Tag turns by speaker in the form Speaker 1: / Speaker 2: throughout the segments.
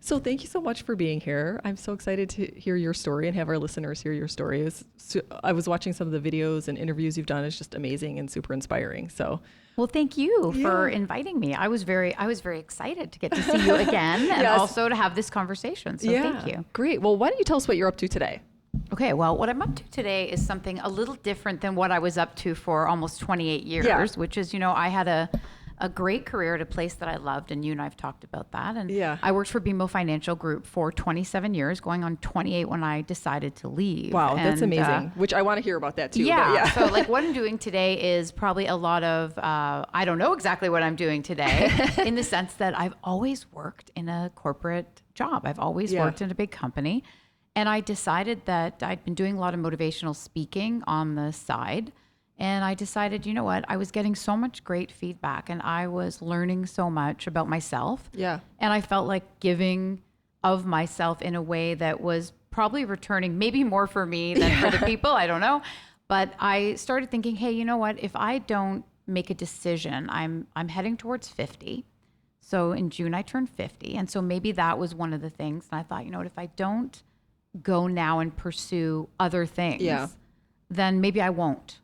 Speaker 1: So thank you so much for being here. I'm so excited to hear your story and have our listeners hear your story. I was watching some of the videos and interviews you've done. It's just amazing and super inspiring. So,
Speaker 2: well, thank you for inviting me. I was very excited to get to see you again and also to have this conversation. So thank you.
Speaker 1: Great. Well, why don't you tell us what you're up to today?
Speaker 2: Okay, well, what I'm up to today is something a little different than what I was up to for almost 28 years, which is, I had a great career at a place that I loved, and you and I have talked about that. And I worked for BMO Financial Group for 27 years, going on 28 when I decided to leave.
Speaker 1: Wow,
Speaker 2: and,
Speaker 1: that's amazing, which I want to hear about that too.
Speaker 2: Yeah, so like what I'm doing today is probably a lot of, I don't know exactly what I'm doing today in the sense that I've always worked in a corporate job. I've always worked in a big company. And I decided that I'd been doing a lot of motivational speaking on the side. And I decided, you know what, I was getting so much great feedback and I was learning so much about myself.
Speaker 1: Yeah.
Speaker 2: And I felt like giving of myself in a way that was probably returning maybe more for me than for the people, I don't know. But I started thinking, hey, you know what, if I don't make a decision, I'm heading towards 50. So in June, I turned 50. And so maybe that was one of the things. And I thought, you know what, if I don't go now and pursue other things, then maybe I won't.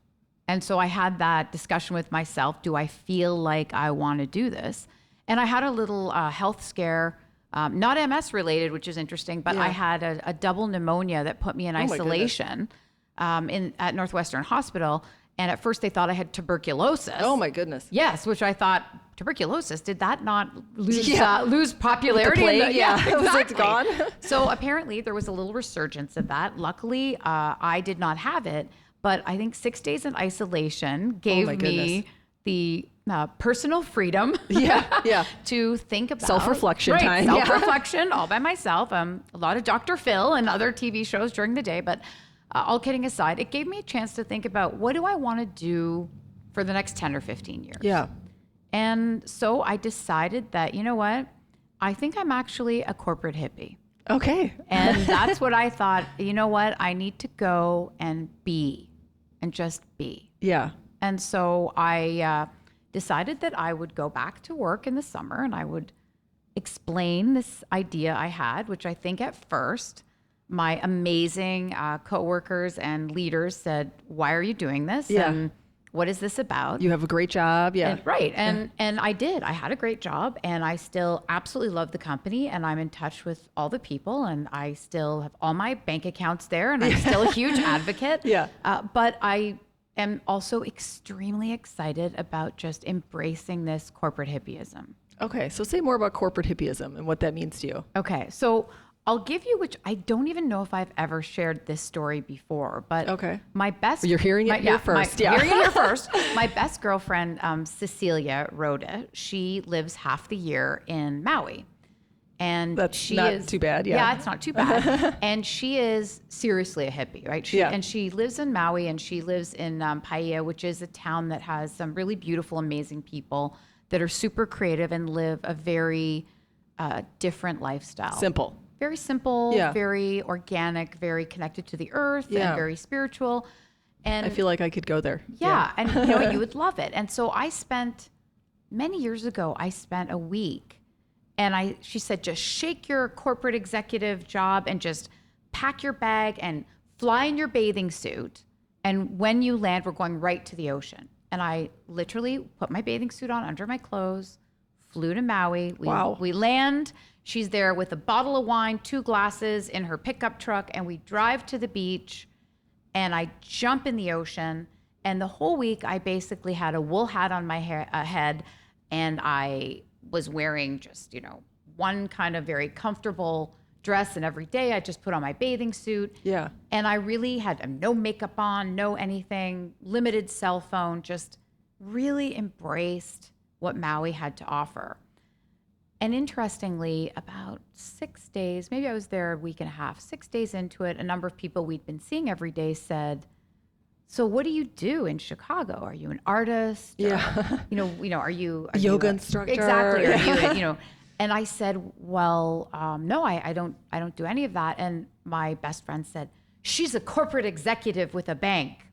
Speaker 2: And so I had that discussion with myself. Do I feel like I want to do this? And I had a little health scare, not MS related, which is interesting, but I had a double pneumonia that put me in isolation at Northwestern Hospital. And at first they thought I had tuberculosis.
Speaker 1: Oh my goodness.
Speaker 2: Yes, which I thought, tuberculosis, did that not lose popularity?
Speaker 1: The plague,
Speaker 2: exactly.
Speaker 1: It was like gone.
Speaker 2: So apparently there was a little resurgence of that. Luckily, I did not have it, but I think 6 days in isolation gave me the personal freedom to think about.
Speaker 1: Self-reflection time.
Speaker 2: Self-reflection all by myself. A lot of Dr. Phil and other TV shows during the day, but all kidding aside, it gave me a chance to think about what do I want to do for the next 10 or 15 years.
Speaker 1: Yeah.
Speaker 2: And so I decided that, you know what, I think I'm actually a corporate hippie.
Speaker 1: Okay.
Speaker 2: And that's what I thought, you know what, I need to go and be and just be.
Speaker 1: Yeah.
Speaker 2: And so I decided that I would go back to work in the summer and I would explain this idea I had, which I think at first my amazing coworkers and leaders said, why are you doing this?
Speaker 1: Yeah.
Speaker 2: And what is this about?
Speaker 1: You have a great job. Yeah.
Speaker 2: And, right. And I did. I had a great job and I still absolutely love the company and I'm in touch with all the people and I still have all my bank accounts there and I'm still a huge advocate.
Speaker 1: Yeah.
Speaker 2: But I am also extremely excited about just embracing this corporate hippieism.
Speaker 1: Okay. So say more about corporate hippieism and what that means to you.
Speaker 2: Okay. So I'll give you, which I don't even know if I've ever shared this story before, but my best...
Speaker 1: You're hearing it here first.
Speaker 2: Hearing it here first. My best girlfriend, Cecilia Rhoda, she lives half the year in Maui. And
Speaker 1: that's not too bad.
Speaker 2: Yeah, it's not too bad. And she is seriously a hippie, right? And she lives in Maui and she lives in Paia, which is a town that has some really beautiful, amazing people that are super creative and live a very different lifestyle.
Speaker 1: Simple.
Speaker 2: Very simple, very organic, very connected to the earth and very spiritual. And
Speaker 1: I feel like I could go there.
Speaker 2: Yeah. And you know, you would love it. And so many years ago, I spent a week and she said, just shake your corporate executive job and just pack your bag and fly in your bathing suit. And when you land, we're going right to the ocean. And I literally put my bathing suit on under my clothes, flew to Maui. We land. She's there with a bottle of wine, 2 glasses in her pickup truck, and we drive to the beach and I jump in the ocean. And the whole week I basically had a wool hat on my head and I was wearing just, one kind of very comfortable dress. And every day I just put on my bathing suit.
Speaker 1: Yeah.
Speaker 2: And I really had no makeup on, no anything, limited cell phone, just really embraced what Maui had to offer. And interestingly, about 6 days, maybe I was there a week and a half, 6 days into it, a number of people we'd been seeing every day said, so what do you do in Chicago? Are you an artist?
Speaker 1: Yeah.
Speaker 2: Or, are you
Speaker 1: yoga instructor?
Speaker 2: Exactly. Are you, and I said, well, no, I don't do any of that. And my best friend said, she's a corporate executive with a bank.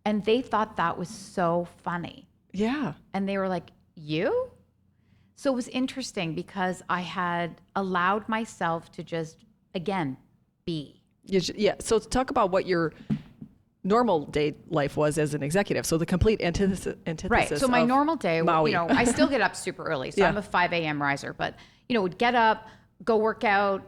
Speaker 2: And they thought that was so funny.
Speaker 1: Yeah.
Speaker 2: And they were like, you? So it was interesting because I had allowed myself to just, again, be.
Speaker 1: Yeah. So talk about what your normal day life was as an executive. So the complete antithesis.
Speaker 2: Right. So my normal day,
Speaker 1: Maui.
Speaker 2: I still get up super early. So I'm a 5 a.m. riser, but, would get up, go work out,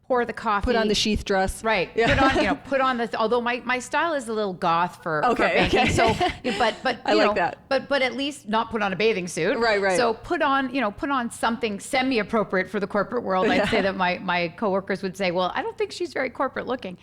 Speaker 2: pour the coffee.
Speaker 1: Put on the sheath dress.
Speaker 2: Right.
Speaker 1: Yeah.
Speaker 2: Put on the, although my style is a little goth for banking.
Speaker 1: Okay.
Speaker 2: So, but
Speaker 1: I like that.
Speaker 2: But at least not put on a bathing suit.
Speaker 1: Right.
Speaker 2: So put on something semi-appropriate for the corporate world. I'd say that my coworkers would say, well, I don't think she's very corporate looking.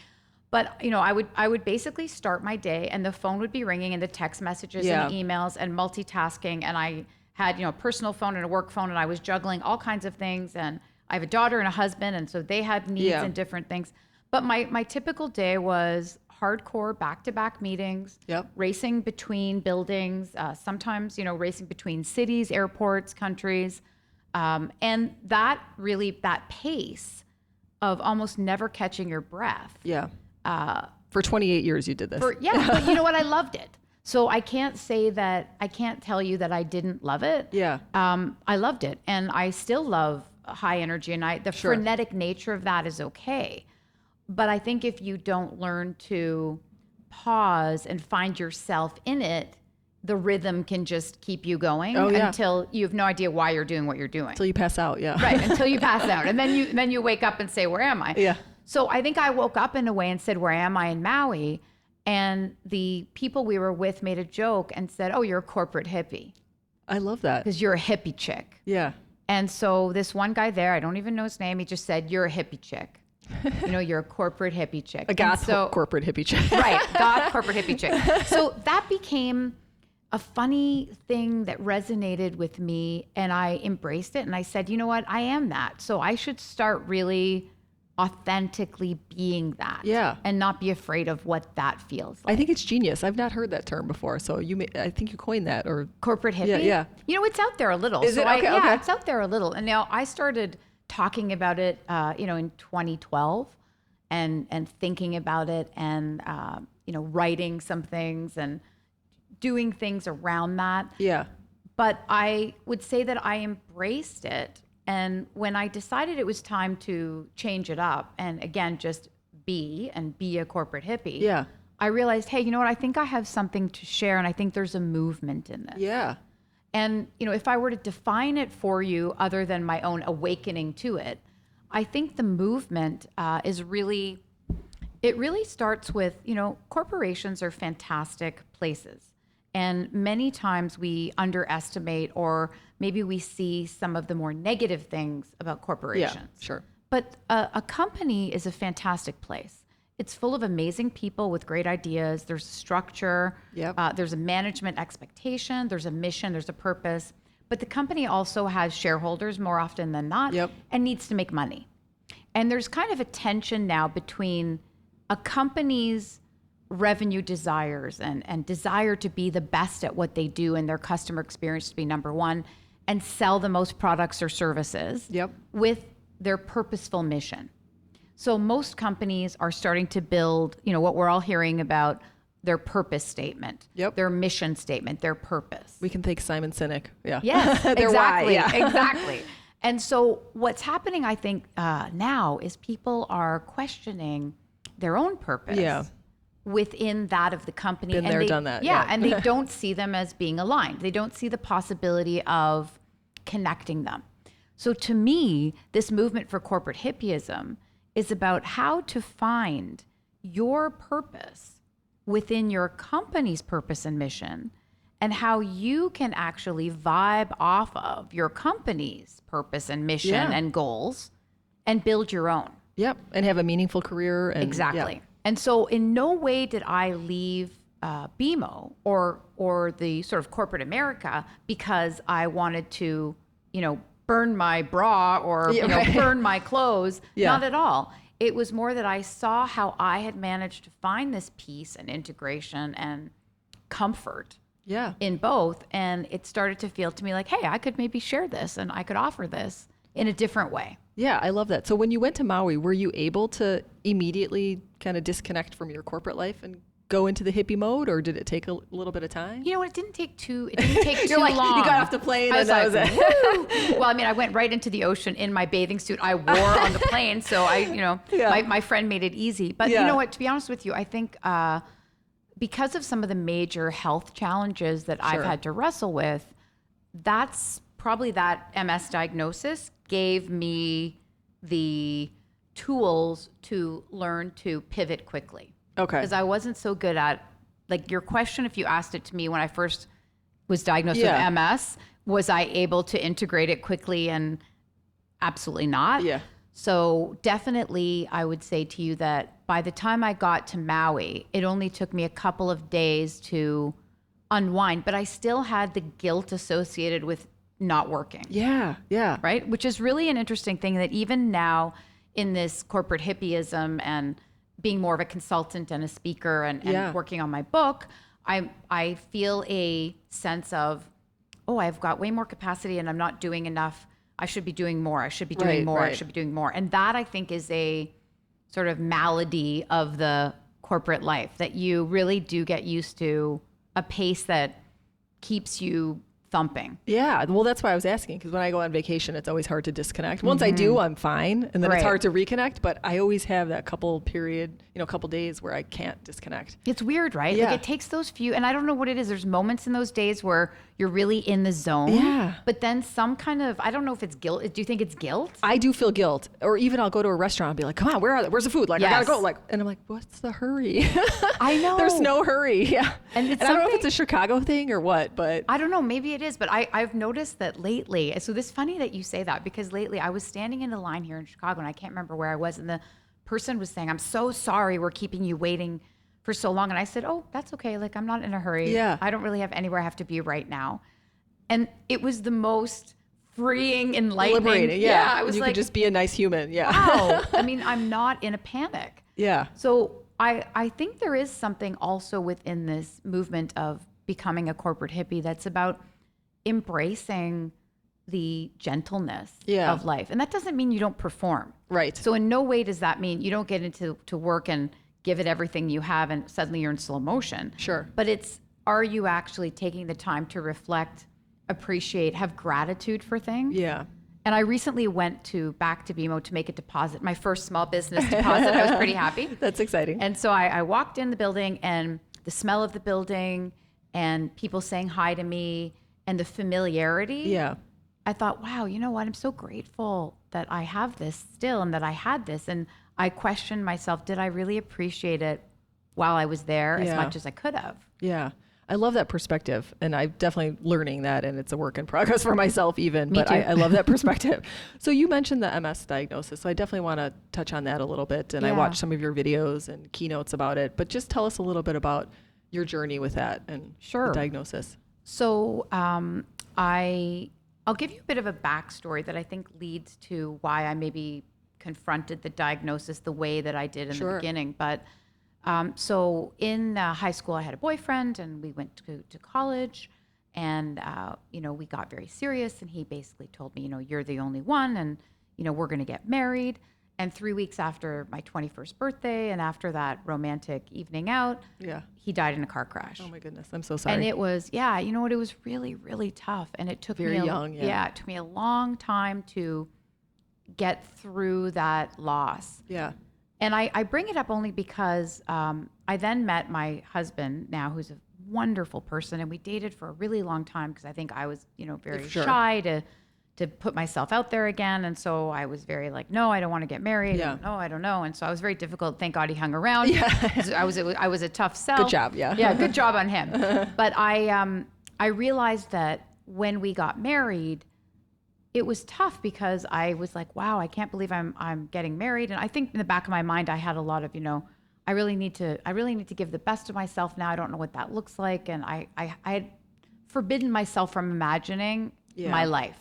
Speaker 2: But, I would basically start my day and the phone would be ringing and the text messages and the emails and multitasking. And I had, a personal phone and a work phone and I was juggling all kinds of things. And I have a daughter and a husband. And so they had needs and different things. But my typical day was hardcore back-to-back meetings, racing between buildings, sometimes, racing between cities, airports, countries. And that pace of almost never catching your breath.
Speaker 1: Yeah. For 28 years you did this.
Speaker 2: But you know what? I loved it. So I can't tell you that I didn't love it.
Speaker 1: Yeah.
Speaker 2: I loved it. And I still love high energy and the frenetic nature of that is okay. But I think if you don't learn to pause and find yourself in it, the rhythm can just keep you going until you have no idea why you're doing what you're doing.
Speaker 1: Until you pass out. Yeah.
Speaker 2: Right. Until you pass out. And then you wake up and say, where am I?
Speaker 1: Yeah.
Speaker 2: So I think I woke up in a way and said, where am I in Maui? And the people we were with made a joke and said, oh, you're a corporate hippie.
Speaker 1: I love that.
Speaker 2: Because you're a hippie chick.
Speaker 1: Yeah.
Speaker 2: And so this one guy there, I don't even know his name, he just said, you're a hippie chick. You're a corporate hippie chick.
Speaker 1: A goth corporate hippie chick.
Speaker 2: Right. Goth corporate hippie chick. So that became a funny thing that resonated with me and I embraced it. And I said, you know what? I am that. So I should start really authentically being that.
Speaker 1: Yeah.
Speaker 2: And not be afraid of what that feels like.
Speaker 1: I think it's genius. I've not heard that term before. So I think you coined that or
Speaker 2: corporate hippie.
Speaker 1: Yeah.
Speaker 2: It's out there a little.
Speaker 1: Is it? Okay.
Speaker 2: Yeah, it's out there a little. And now I started talking about it, in 2012 and thinking about it and, writing some things and doing things around that.
Speaker 1: Yeah.
Speaker 2: But I would say that I embraced it. And when I decided it was time to change it up and again, just be a corporate hippie, I realized, hey, you know what? I think I have something to share and I think there's a movement in this.
Speaker 1: Yeah.
Speaker 2: And, if I were to define it for you other than my own awakening to it, I think the movement it really starts with, corporations are fantastic places. And many times we underestimate or maybe we see some of the more negative things about corporations.
Speaker 1: Yeah, sure.
Speaker 2: But a company is a fantastic place. It's full of amazing people with great ideas. There's structure.
Speaker 1: Yep.
Speaker 2: There's a management expectation. There's a mission. There's a purpose. But the company also has shareholders more often than not and needs to make money. And there's kind of a tension now between a company's revenue desires and desire to be the best at what they do and their customer experience to be number one and sell the most products or services with their purposeful mission. So most companies are starting to build, what we're all hearing about, their purpose statement, their mission statement, their purpose.
Speaker 1: We can thank Simon Sinek. Yeah.
Speaker 2: Yes,
Speaker 1: Their
Speaker 2: exactly.
Speaker 1: why. Yeah.
Speaker 2: Exactly. And so what's happening, I think, now is people are questioning their own purpose within that of the company.
Speaker 1: Been there, done that.
Speaker 2: Yeah, and they don't see them as being aligned. They don't see the possibility of connecting them. So to me, this movement for corporate hippieism is about how to find your purpose within your company's purpose and mission and how you can actually vibe off of your company's purpose and mission and goals and build your own.
Speaker 1: Yep. And have a meaningful career. And,
Speaker 2: exactly. And so in no way did I leave BMO or the sort of corporate America because I wanted to, burn my bra or burn my clothes. Not at all. It was more that I saw how I had managed to find this peace and integration and comfort in both. And it started to feel to me like, hey, I could maybe share this and I could offer this in a different way.
Speaker 1: Yeah, I love that. So when you went to Maui, were you able to immediately kind of disconnect from your corporate life and go into the hippie mode, or did it take a little bit of time?
Speaker 2: You know what? It didn't take too
Speaker 1: You're like,
Speaker 2: long.
Speaker 1: you got off the plane
Speaker 2: I
Speaker 1: and
Speaker 2: was
Speaker 1: that
Speaker 2: like,
Speaker 1: was it.
Speaker 2: woo! Well, I mean, I went right into the ocean in my bathing suit I wore on the plane. So my friend made it easy. But you know what? To be honest with you, I think because of some of the major health challenges that I've had to wrestle with, that's probably that MS diagnosis gave me the tools to learn to pivot quickly.
Speaker 1: Okay.
Speaker 2: Because I wasn't so good at, like, your question, if you asked it to me when I first was diagnosed with MS, was I able to integrate it quickly? And absolutely not.
Speaker 1: Yeah.
Speaker 2: So definitely I would say to you that by the time I got to Maui, it only took me a couple of days to unwind, but I still had the guilt associated with not working.
Speaker 1: Yeah. Yeah.
Speaker 2: Right. Which is really an interesting thing that even now in this corporate hippieism and being more of a consultant and a speaker and working on my book, I feel a sense of, oh, I've got way more capacity and I'm not doing enough. I should be doing more. I should be doing more. I should be doing more. And that, I think, is a sort of malady of the corporate life, that you really do get used to a pace that keeps you thumping.
Speaker 1: Yeah. Well, that's why I was asking, because when I go on vacation, it's always hard to disconnect. Once I do, I'm fine. And then it's hard to reconnect. But I always have that couple days where I can't disconnect.
Speaker 2: It's weird, right?
Speaker 1: Yeah.
Speaker 2: Like, it takes those few, and I don't know what it is. There's moments in those days where you're really in the zone.
Speaker 1: Yeah.
Speaker 2: But then some kind of, I don't know if it's guilt. Do you think it's guilt?
Speaker 1: I do feel guilt. Or even I'll go to a restaurant and be like, come on, where's the food? Like, I gotta go. Like, and I'm like, what's the hurry?
Speaker 2: I know.
Speaker 1: There's no hurry. Yeah.
Speaker 2: And
Speaker 1: I don't know if it's a Chicago thing or what, but
Speaker 2: I don't know. Maybe it is, but I've noticed that lately. So this funny that you say that, because lately I was standing in a line here in Chicago and I can't remember where I was, and the person was saying, I'm so sorry we're keeping you waiting for so long. And I said, oh, that's okay. Like, I'm not in a hurry.
Speaker 1: Yeah.
Speaker 2: I don't really have anywhere I have to be right now. And it was the most freeing, enlightening.
Speaker 1: liberating. Yeah.
Speaker 2: I was
Speaker 1: you
Speaker 2: like,
Speaker 1: could just be a nice human. Yeah.
Speaker 2: wow. I mean, I'm not in a panic.
Speaker 1: Yeah.
Speaker 2: So I think there is something also within this movement of becoming a corporate hippie that's about embracing the gentleness of life. And that doesn't mean you don't perform.
Speaker 1: Right.
Speaker 2: So in no way does that mean you don't get into work and give it everything you have and suddenly you're in slow motion.
Speaker 1: Sure.
Speaker 2: But it's, are you actually taking the time to reflect, appreciate, have gratitude for things?
Speaker 1: Yeah.
Speaker 2: And I recently went back to BMO to make a deposit, my first small business deposit. I was pretty happy.
Speaker 1: That's exciting.
Speaker 2: And so I walked in the building, and the smell of the building and people saying hi to me and the familiarity.
Speaker 1: Yeah.
Speaker 2: I thought, wow, you know what? I'm so grateful that I have this still and that I had this. And I questioned myself, did I really appreciate it while I was there as much as I could have?
Speaker 1: Yeah. I love that perspective, and I'm definitely learning that, and it's a work in progress for myself even,
Speaker 2: Me
Speaker 1: but
Speaker 2: too.
Speaker 1: I love that perspective. So you mentioned the MS diagnosis, so I definitely want to touch on that a little bit, and I watched some of your videos and keynotes about it, but just tell us a little bit about your journey with that and the diagnosis.
Speaker 2: So I'll give you a bit of a backstory that I think leads to why I maybe confronted the diagnosis the way that I did in the beginning. But so in high school, I had a boyfriend, and we went to college, and we got very serious. And he basically told me, you're the only one, and we're going to get married. And 3 weeks after my 21st birthday, and after that romantic evening out, he died in a car crash.
Speaker 1: Oh my goodness, I'm so sorry.
Speaker 2: And it was, it was really, really tough. And it took
Speaker 1: very young.
Speaker 2: It took me a long time to get through that loss.
Speaker 1: Yeah.
Speaker 2: And I bring it up only because I then met my husband now, who's a wonderful person, and we dated for a really long time because I think I was, very shy to put myself out there again. And so I was very like, no, I don't want to get married.
Speaker 1: Yeah.
Speaker 2: No, I don't know. And so I was very difficult. Thank God he hung around.
Speaker 1: Yeah.
Speaker 2: I was a tough sell.
Speaker 1: Good job. Yeah.
Speaker 2: Yeah. Good job on him. But I realized that when we got married, it was tough because I was like, wow, I can't believe I'm getting married. And I think in the back of my mind, I had a lot of, I really need to give the best of myself now. I don't know what that looks like. And I had forbidden myself from imagining my life.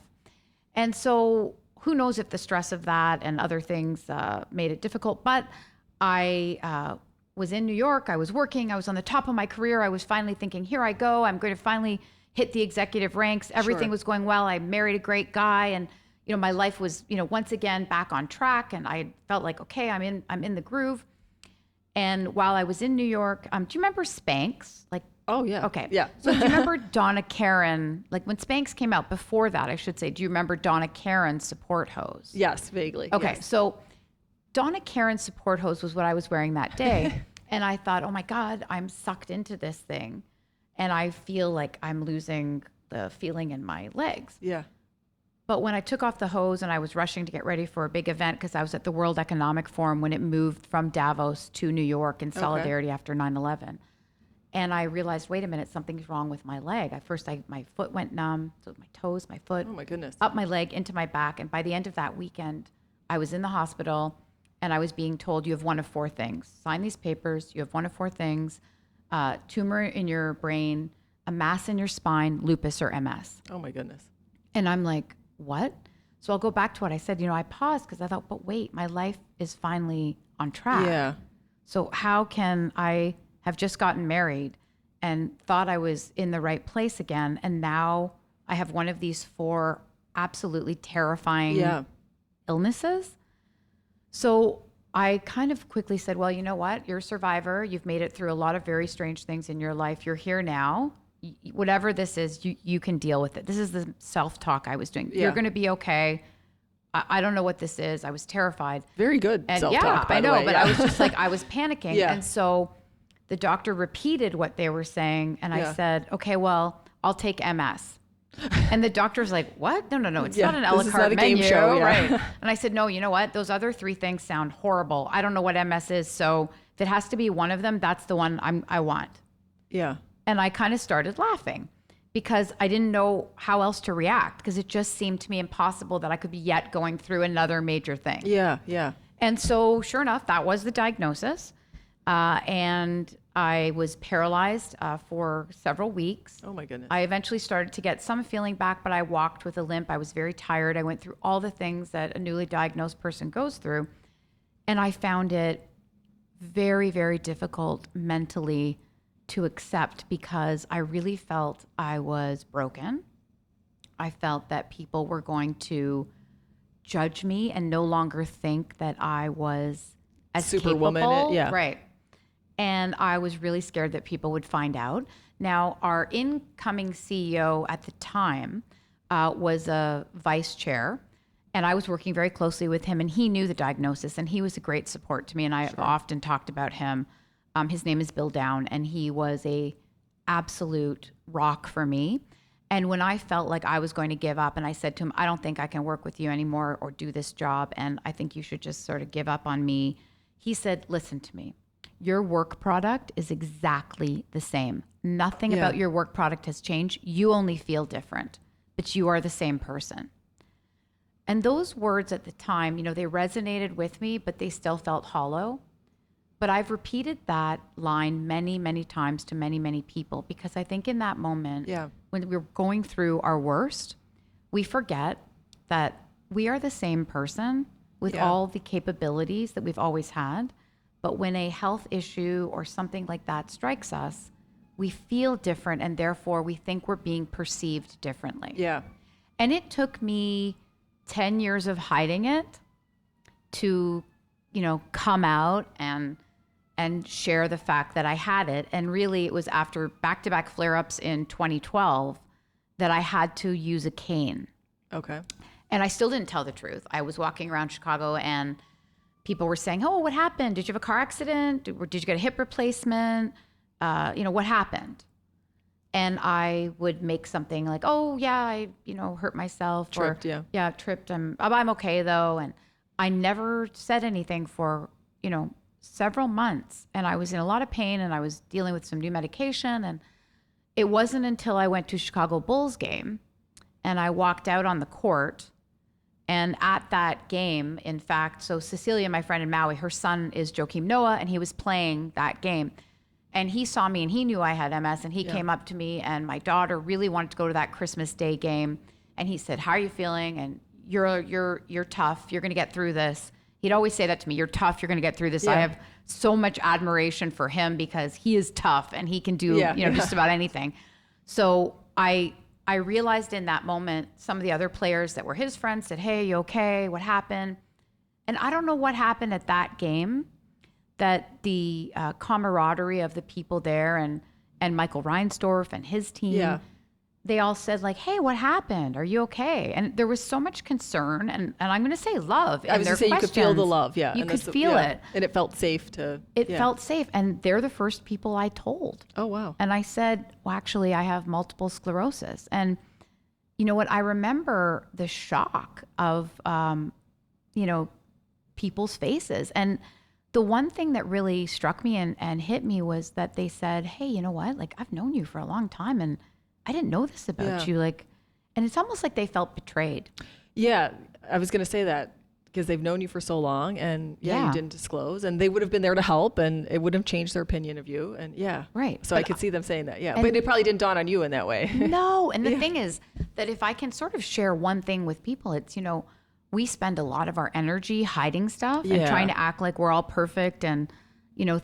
Speaker 2: And so who knows if the stress of that and other things made it difficult. But I was in New York. I was working. I was on the top of my career. I was finally thinking, here I go. I'm going to finally hit the executive ranks. Everything was going well. I married a great guy. And, my life was, once again back on track. And I felt like, okay, I'm in the groove. And while I was in New York, do you remember Spanx? Like,
Speaker 1: oh yeah.
Speaker 2: Okay.
Speaker 1: Yeah.
Speaker 2: So do you remember Donna Karan? Like when Spanx came out, before that, I should say, do you remember Donna Karan's support hose?
Speaker 1: Yes, vaguely.
Speaker 2: Okay.
Speaker 1: Yes.
Speaker 2: So Donna Karan's support hose was what I was wearing that day. And I thought, oh my God, I'm sucked into this thing. And I feel like I'm losing the feeling in my legs.
Speaker 1: Yeah.
Speaker 2: But when I took off the hose and I was rushing to get ready for a big event, because I was at the World Economic Forum when it moved from Davos to New York in solidarity after 9/11. And I realized, wait a minute, something's wrong with my leg. At first, my foot went numb, so my toes, my foot.
Speaker 1: Oh my goodness.
Speaker 2: Up my leg, into my back. And by the end of that weekend, I was in the hospital and I was being told, you have one of four things. Sign these papers. You have one of four things. Tumor in your brain, a mass in your spine, lupus or MS.
Speaker 1: Oh my goodness.
Speaker 2: And I'm like, what? So I'll go back to what I said. I paused because I thought, but wait, my life is finally on track.
Speaker 1: Yeah.
Speaker 2: So how can I have just gotten married and thought I was in the right place again, and now I have one of these four absolutely terrifying illnesses? So I kind of quickly said, well, you know what? You're a survivor. You've made it through a lot of very strange things in your life. You're here now. Whatever this is, you can deal with it. This is the self-talk I was doing. Yeah. You're going to be okay. I don't know what this is. I was terrified.
Speaker 1: Very good self-talk, by the way.
Speaker 2: But I was just like, I was panicking. Yeah. And so the doctor repeated what they were saying. And I said, okay, well, I'll take MS. And the doctor's like, what? No. It's not an a la carte menu. Game show, right. And I said, no, you know what? Those other three things sound horrible. I don't know what MS is. So if it has to be one of them, that's the one I want.
Speaker 1: Yeah.
Speaker 2: And I kind of started laughing because I didn't know how else to react, because it just seemed to me impossible that I could be yet going through another major thing.
Speaker 1: Yeah, yeah.
Speaker 2: And so sure enough, that was the diagnosis. And I was paralyzed for several weeks.
Speaker 1: Oh my goodness.
Speaker 2: I eventually started to get some feeling back, but I walked with a limp. I was very tired. I went through all the things that a newly diagnosed person goes through. And I found it very, very difficult mentally to accept, because I really felt I was broken. I felt that people were going to judge me and no longer think that I was as
Speaker 1: Superwoman,
Speaker 2: capable.
Speaker 1: yeah.
Speaker 2: Right. And I was really scared that people would find out. Now, our incoming CEO at the time was a vice chair, and I was working very closely with him, and he knew the diagnosis, and he was a great support to me, and I've often talked about him. His name is Bill Down, and he was a absolute rock for me. And when I felt like I was going to give up, and I said to him, I don't think I can work with you anymore or do this job, and I think you should just sort of give up on me. He said, listen to me. Your work product is exactly the same. Nothing about your work product has changed. You only feel different, but you are the same person. And those words at the time, they resonated with me, but they still felt hollow. But I've repeated that line many, many times to many, many people, because I think in that moment, when we're going through our worst, we forget that we are the same person with all the capabilities that we've always had. But when a health issue or something like that strikes us, we feel different, and therefore we think we're being perceived differently.
Speaker 1: Yeah.
Speaker 2: And it took me 10 years of hiding it to, come out and share the fact that I had it. And really it was after back-to-back flare-ups in 2012 that I had to use a cane.
Speaker 1: Okay.
Speaker 2: And I still didn't tell the truth. I was walking around Chicago and people were saying, oh, what happened? Did you have a car accident? Did you get a hip replacement? What happened? And I would make something like, oh yeah, I, hurt myself.
Speaker 1: Tripped,
Speaker 2: tripped. I'm okay though. And I never said anything for, several months. And I was in a lot of pain, and I was dealing with some new medication. And it wasn't until I went to Chicago Bulls game and I walked out on the court. And at that game, in fact, so Cecilia, my friend in Maui, her son is Joakim Noah, and he was playing that game. And he saw me, and he knew I had MS, and he came up to me, and my daughter really wanted to go to that Christmas Day game. And he said, how are you feeling? And you're tough. You're going to get through this. He'd always say that to me. You're tough. You're going to get through this. Yeah. I have so much admiration for him because he is tough and he can do, just about anything. So I realized in that moment, some of the other players that were his friends said, hey, you okay? What happened? And I don't know what happened at that game that the camaraderie of the people there and Michael Reinsdorf and his team, they all said like, hey, what happened? Are you okay? And there was so much concern and I'm going to say love.
Speaker 1: I was going to say you could feel the love. Yeah.
Speaker 2: You could feel it.
Speaker 1: And it felt safe to.
Speaker 2: It felt safe. And they're the first people I told.
Speaker 1: Oh, wow.
Speaker 2: And I said, well, actually, I have multiple sclerosis. And you know what? I remember the shock of, people's faces. And the one thing that really struck me and hit me was that they said, hey, you know what? Like, I've known you for a long time and I didn't know this about you. Like, and it's almost like they felt betrayed.
Speaker 1: Yeah. I was going to say that because they've known you for so long and you didn't disclose and they would have been there to help and it wouldn't have changed their opinion of you. And
Speaker 2: right.
Speaker 1: So I could see them saying that. Yeah. But it probably didn't dawn on you in that way.
Speaker 2: No. And the thing is that if I can sort of share one thing with people, it's, we spend a lot of our energy hiding stuff and trying to act like we're all perfect and,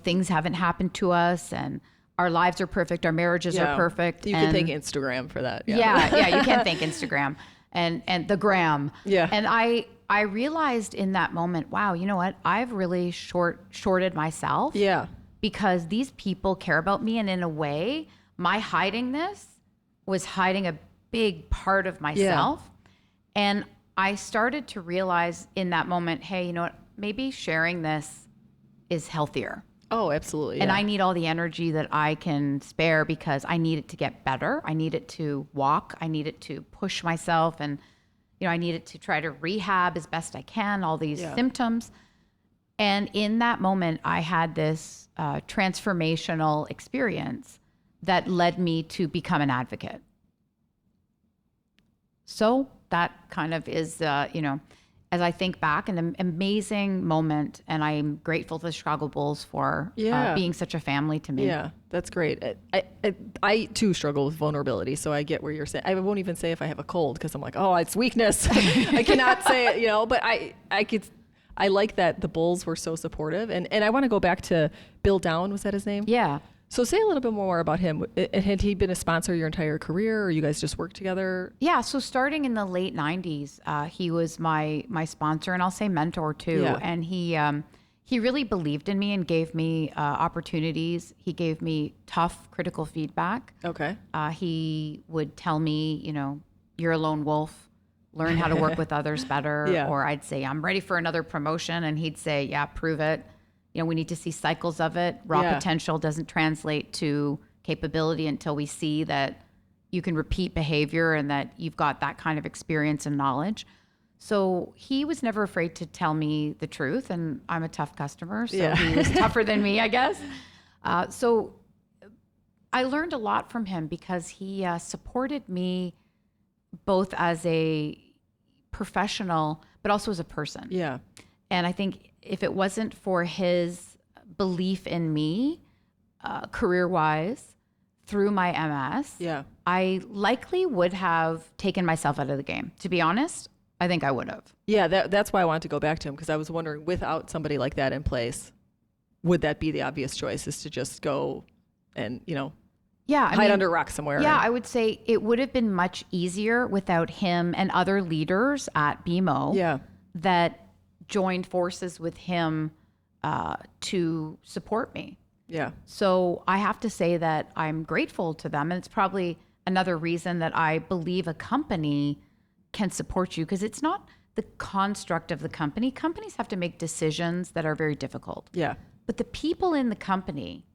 Speaker 2: things haven't happened to us and our lives are perfect. Our marriages are perfect.
Speaker 1: You can thank Instagram for that.
Speaker 2: Yeah. You can thank Instagram and the gram.
Speaker 1: Yeah.
Speaker 2: And I realized in that moment, wow, you know what? I've really shorted myself.
Speaker 1: Yeah.
Speaker 2: Because these people care about me. And in a way, my hiding this was hiding a big part of myself. Yeah. And I started to realize in that moment, hey, you know what? Maybe sharing this is healthier.
Speaker 1: Oh, absolutely.
Speaker 2: And I need all the energy that I can spare because I need it to get better. I need it to walk. I need it to push myself. And, I need it to try to rehab as best I can, all these symptoms. And in that moment, I had this transformational experience that led me to become an advocate. So that kind of is, as I think back, an amazing moment, and I'm grateful to the Chicago Bulls for being such a family to me.
Speaker 1: Yeah, that's great. I too struggle with vulnerability, so I get where you're saying. I won't even say if I have a cold because I'm like, oh, it's weakness. I cannot say it, but I like that the Bulls were so supportive, and I want to go back to Bill Down. Was that his name?
Speaker 2: Yeah.
Speaker 1: So say a little bit more about him. Had he been a sponsor your entire career, or you guys just worked together?
Speaker 2: Yeah. So starting in the late 90s, he was my sponsor, and I'll say mentor too. Yeah. And he really believed in me and gave me opportunities. He gave me tough, critical feedback.
Speaker 1: Okay.
Speaker 2: He would tell me, you're a lone wolf. Learn how to work with others better. Yeah. Or I'd say, I'm ready for another promotion. And he'd say, yeah, prove it. We need to see cycles of it. Raw potential doesn't translate to capability until we see that you can repeat behavior and that you've got that kind of experience and knowledge. So he was never afraid to tell me the truth, and I'm a tough customer, so he was tougher than me, I guess. So I learned a lot from him because he supported me both as a professional, but also as a person.
Speaker 1: Yeah.
Speaker 2: And I think if it wasn't for his belief in me, career-wise, through my MS, I likely would have taken myself out of the game. To be honest, I think I would have.
Speaker 1: Yeah, that's why I wanted to go back to him, because I was wondering, without somebody like that in place, would that be the obvious choice, is to just go and, hide under a rock somewhere?
Speaker 2: Yeah, I would say it would have been much easier without him and other leaders at BMO that joined forces with him to support me.
Speaker 1: Yeah.
Speaker 2: So I have to say that I'm grateful to them. And it's probably another reason that I believe a company can support you, because it's not the construct of the company. Companies have to make decisions that are very difficult.
Speaker 1: Yeah.
Speaker 2: But the people in the company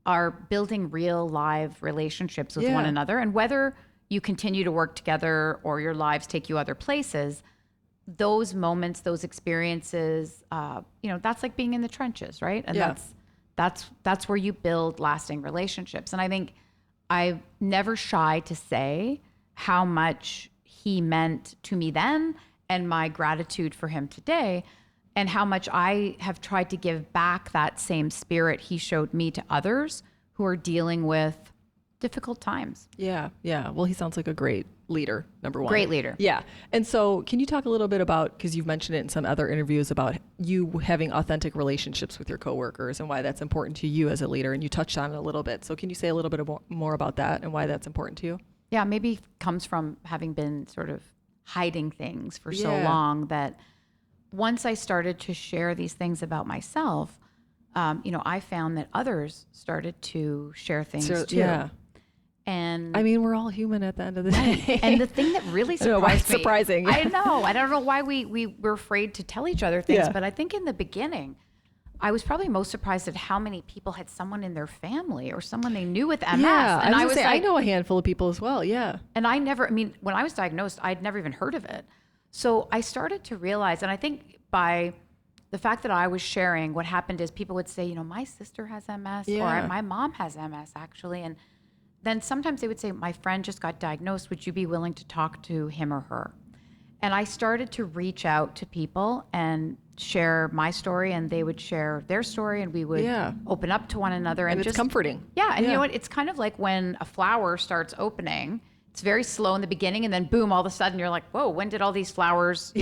Speaker 2: are building real live relationships with one another. And whether you continue to work together or your lives take you other places, those moments, those experiences, that's like being in the trenches, right? And that's where you build lasting relationships. And I think I'm never shy to say how much he meant to me then and my gratitude for him today, and how much I have tried to give back that same spirit he showed me to others who are dealing with difficult times.
Speaker 1: Yeah. Well, he sounds like a great leader, number one.
Speaker 2: Great leader.
Speaker 1: Yeah. And so can you talk a little bit about, because you've mentioned it in some other interviews, about you having authentic relationships with your coworkers and why that's important to you as a leader, and you touched on it a little bit. So can you say a little bit more about that and why that's important to you?
Speaker 2: Yeah, maybe it comes from having been sort of hiding things for so long, that once I started to share these things about myself, I found that others started to share things too.
Speaker 1: Yeah.
Speaker 2: And
Speaker 1: I mean, we're all human at the end of the day.
Speaker 2: And the thing that really surprised me,
Speaker 1: surprising.
Speaker 2: I know, I don't know why we were afraid to tell each other things, but I think in the beginning, I was probably most surprised at how many people had someone in their family or someone they knew with MS.
Speaker 1: Yeah,
Speaker 2: and I was
Speaker 1: like, I know a handful of people as well. Yeah.
Speaker 2: And when I was diagnosed, I'd never even heard of it. So I started to realize, and I think by the fact that I was sharing, what happened is people would say, my sister has MS or my mom has MS actually. And then sometimes they would say, my friend just got diagnosed. Would you be willing to talk to him or her? And I started to reach out to people and share my story, and they would share their story, and we would open up to one another.
Speaker 1: And it's just comforting.
Speaker 2: Yeah. And you know what? It's kind of like when a flower starts opening, it's very slow in the beginning, and then boom, all of a sudden you're like, whoa, when did all these flowers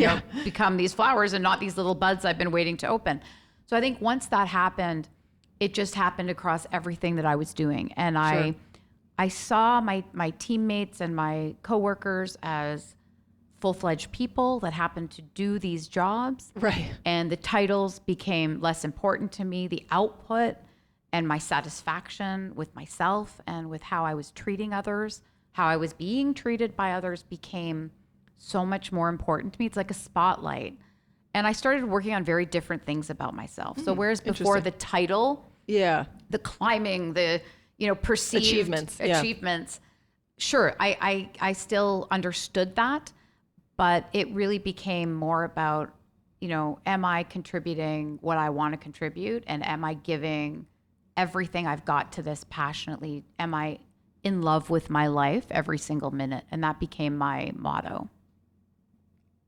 Speaker 2: become these flowers and not these little buds I've been waiting to open? So I think once that happened, it just happened across everything that I was doing. And I saw my teammates and my coworkers as full-fledged people that happened to do these jobs.
Speaker 1: Right.
Speaker 2: And the titles became less important to me. The output and my satisfaction with myself and with how I was treating others, how I was being treated by others became so much more important to me. It's like a spotlight. And I started working on very different things about myself. So whereas before the title, the climbing, the perceived achievements, sure, I still understood that, but it really became more about, am I contributing what I want to contribute, and am I giving everything I've got to this passionately? Am I in love with my life every single minute? And that became my motto.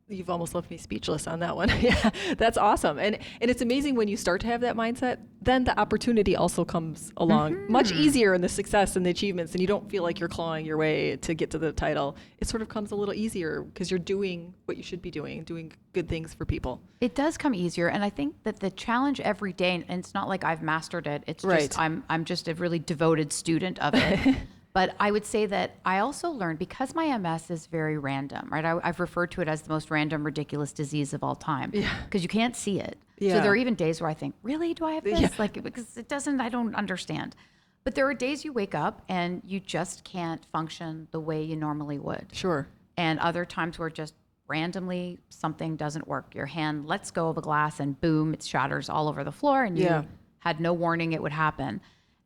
Speaker 1: You've almost left me speechless on that one. Yeah, that's awesome. And it's amazing when you start to have that mindset, then the opportunity also comes along much easier in the success and the achievements, and you don't feel like you're clawing your way to get to the title. It sort of comes a little easier because you're doing what you should be doing good things for people.
Speaker 2: It does come easier. And I think that the challenge every day, and it's not like I've mastered it, it's just, I'm just a really devoted student of it. But I would say that I also learned, because my MS is very random, right? I've referred to it as the most random, ridiculous disease of all time, because you can't see it. So there are even days where I think, really, do I have this? Like, because I don't understand. But there are days you wake up and you just can't function the way you normally would.
Speaker 1: Sure.
Speaker 2: And other times where just randomly something doesn't work. Your hand lets go of a glass and boom, it shatters all over the floor, and you had no warning it would happen.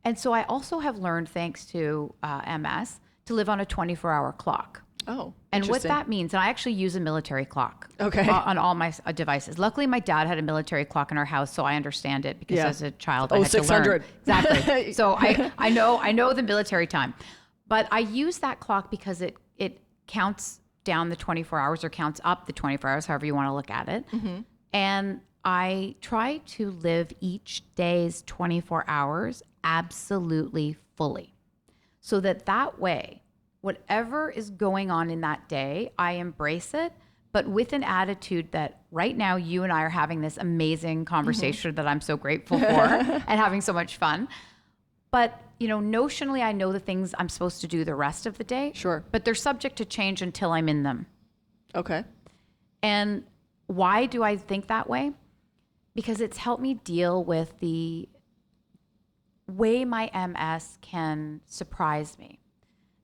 Speaker 2: And so I also have learned, thanks to MS, to live on a 24-hour clock.
Speaker 1: Oh,
Speaker 2: and what that means, and I actually use a military clock on all my devices. Luckily, my dad had a military clock in our house, so I understand it, because as a child, I had
Speaker 1: 600.
Speaker 2: To learn. Exactly. So I know the military time. But I use that clock because it counts down the 24 hours or counts up the 24 hours, however you want to look at it. And I try to live each day's 24 hours absolutely fully, so that way, whatever is going on in that day, I embrace it, but with an attitude that right now you and I are having this amazing conversation that I'm so grateful for and having so much fun. But, notionally, I know the things I'm supposed to do the rest of the day.
Speaker 1: Sure.
Speaker 2: But they're subject to change until I'm in them.
Speaker 1: Okay.
Speaker 2: And why do I think that way? Because it's helped me deal with the way my MS can surprise me.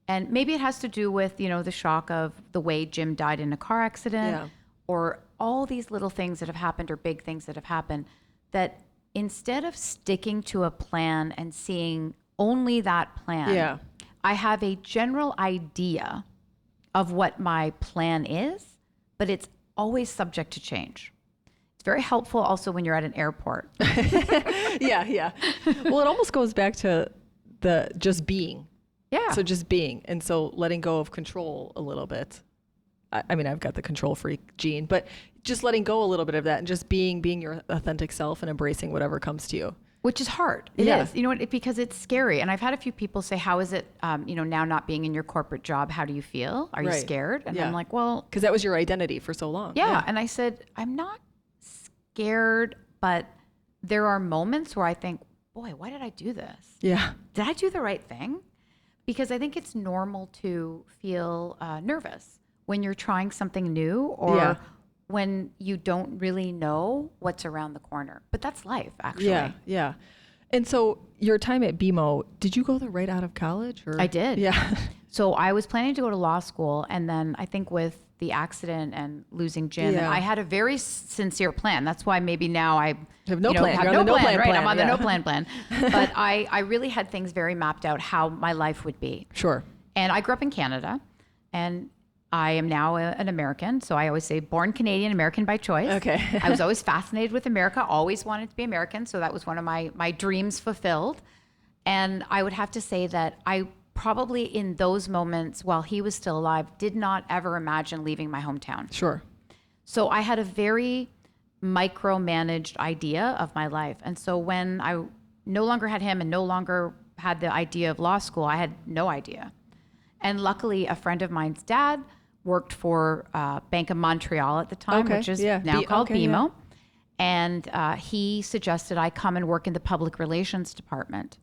Speaker 2: And maybe it has to do with, the shock of the way Jim died in a car accident, or all these little things that have happened, or big things that have happened, that instead of sticking to a plan and seeing only that plan, I have a general idea of what my plan is, but it's always subject to change. It's very helpful also when you're at an airport.
Speaker 1: Yeah. Well, it almost goes back to the just being. Yeah. So just being. And so letting go of control a little bit. I mean, I've got the control freak gene, but just letting go a little bit of that and just being your authentic self and embracing whatever comes to you.
Speaker 2: Which is hard. It is. You know what? Because it's scary. And I've had a few people say, how is it, now not being in your corporate job, how do you feel? Are you scared? And I'm like, well.
Speaker 1: Because that was your identity for so long.
Speaker 2: Yeah. And I said, I'm not scared, but there are moments where I think, boy, why did I do this?
Speaker 1: Yeah.
Speaker 2: Did I do the right thing? Because I think it's normal to feel nervous when you're trying something new, or when you don't really know what's around the corner. But that's life, actually.
Speaker 1: Yeah, yeah. And so your time at BMO, did you go there right out of college? Or?
Speaker 2: I did.
Speaker 1: Yeah.
Speaker 2: So I was planning to go to law school, and then I think with the accident and losing Jim, and I had a very sincere plan. That's why maybe now I
Speaker 1: have no plan. Have no plan,
Speaker 2: right? I'm on the
Speaker 1: yeah.
Speaker 2: no plan. But I really had things very mapped out how my life would be.
Speaker 1: Sure.
Speaker 2: And I grew up in Canada, and I am now an American. So I always say born Canadian, American by choice.
Speaker 1: Okay.
Speaker 2: I was always fascinated with America, always wanted to be American. So that was one of my dreams fulfilled. And I would have to say that I probably in those moments while he was still alive, did not ever imagine leaving my hometown.
Speaker 1: Sure.
Speaker 2: So I had a very micromanaged idea of my life. And so when I no longer had him and no longer had the idea of law school, I had no idea. And luckily, a friend of mine's dad worked for Bank of Montreal at the time, which is now called BMO. Yeah. And he suggested I come and work in the public relations department.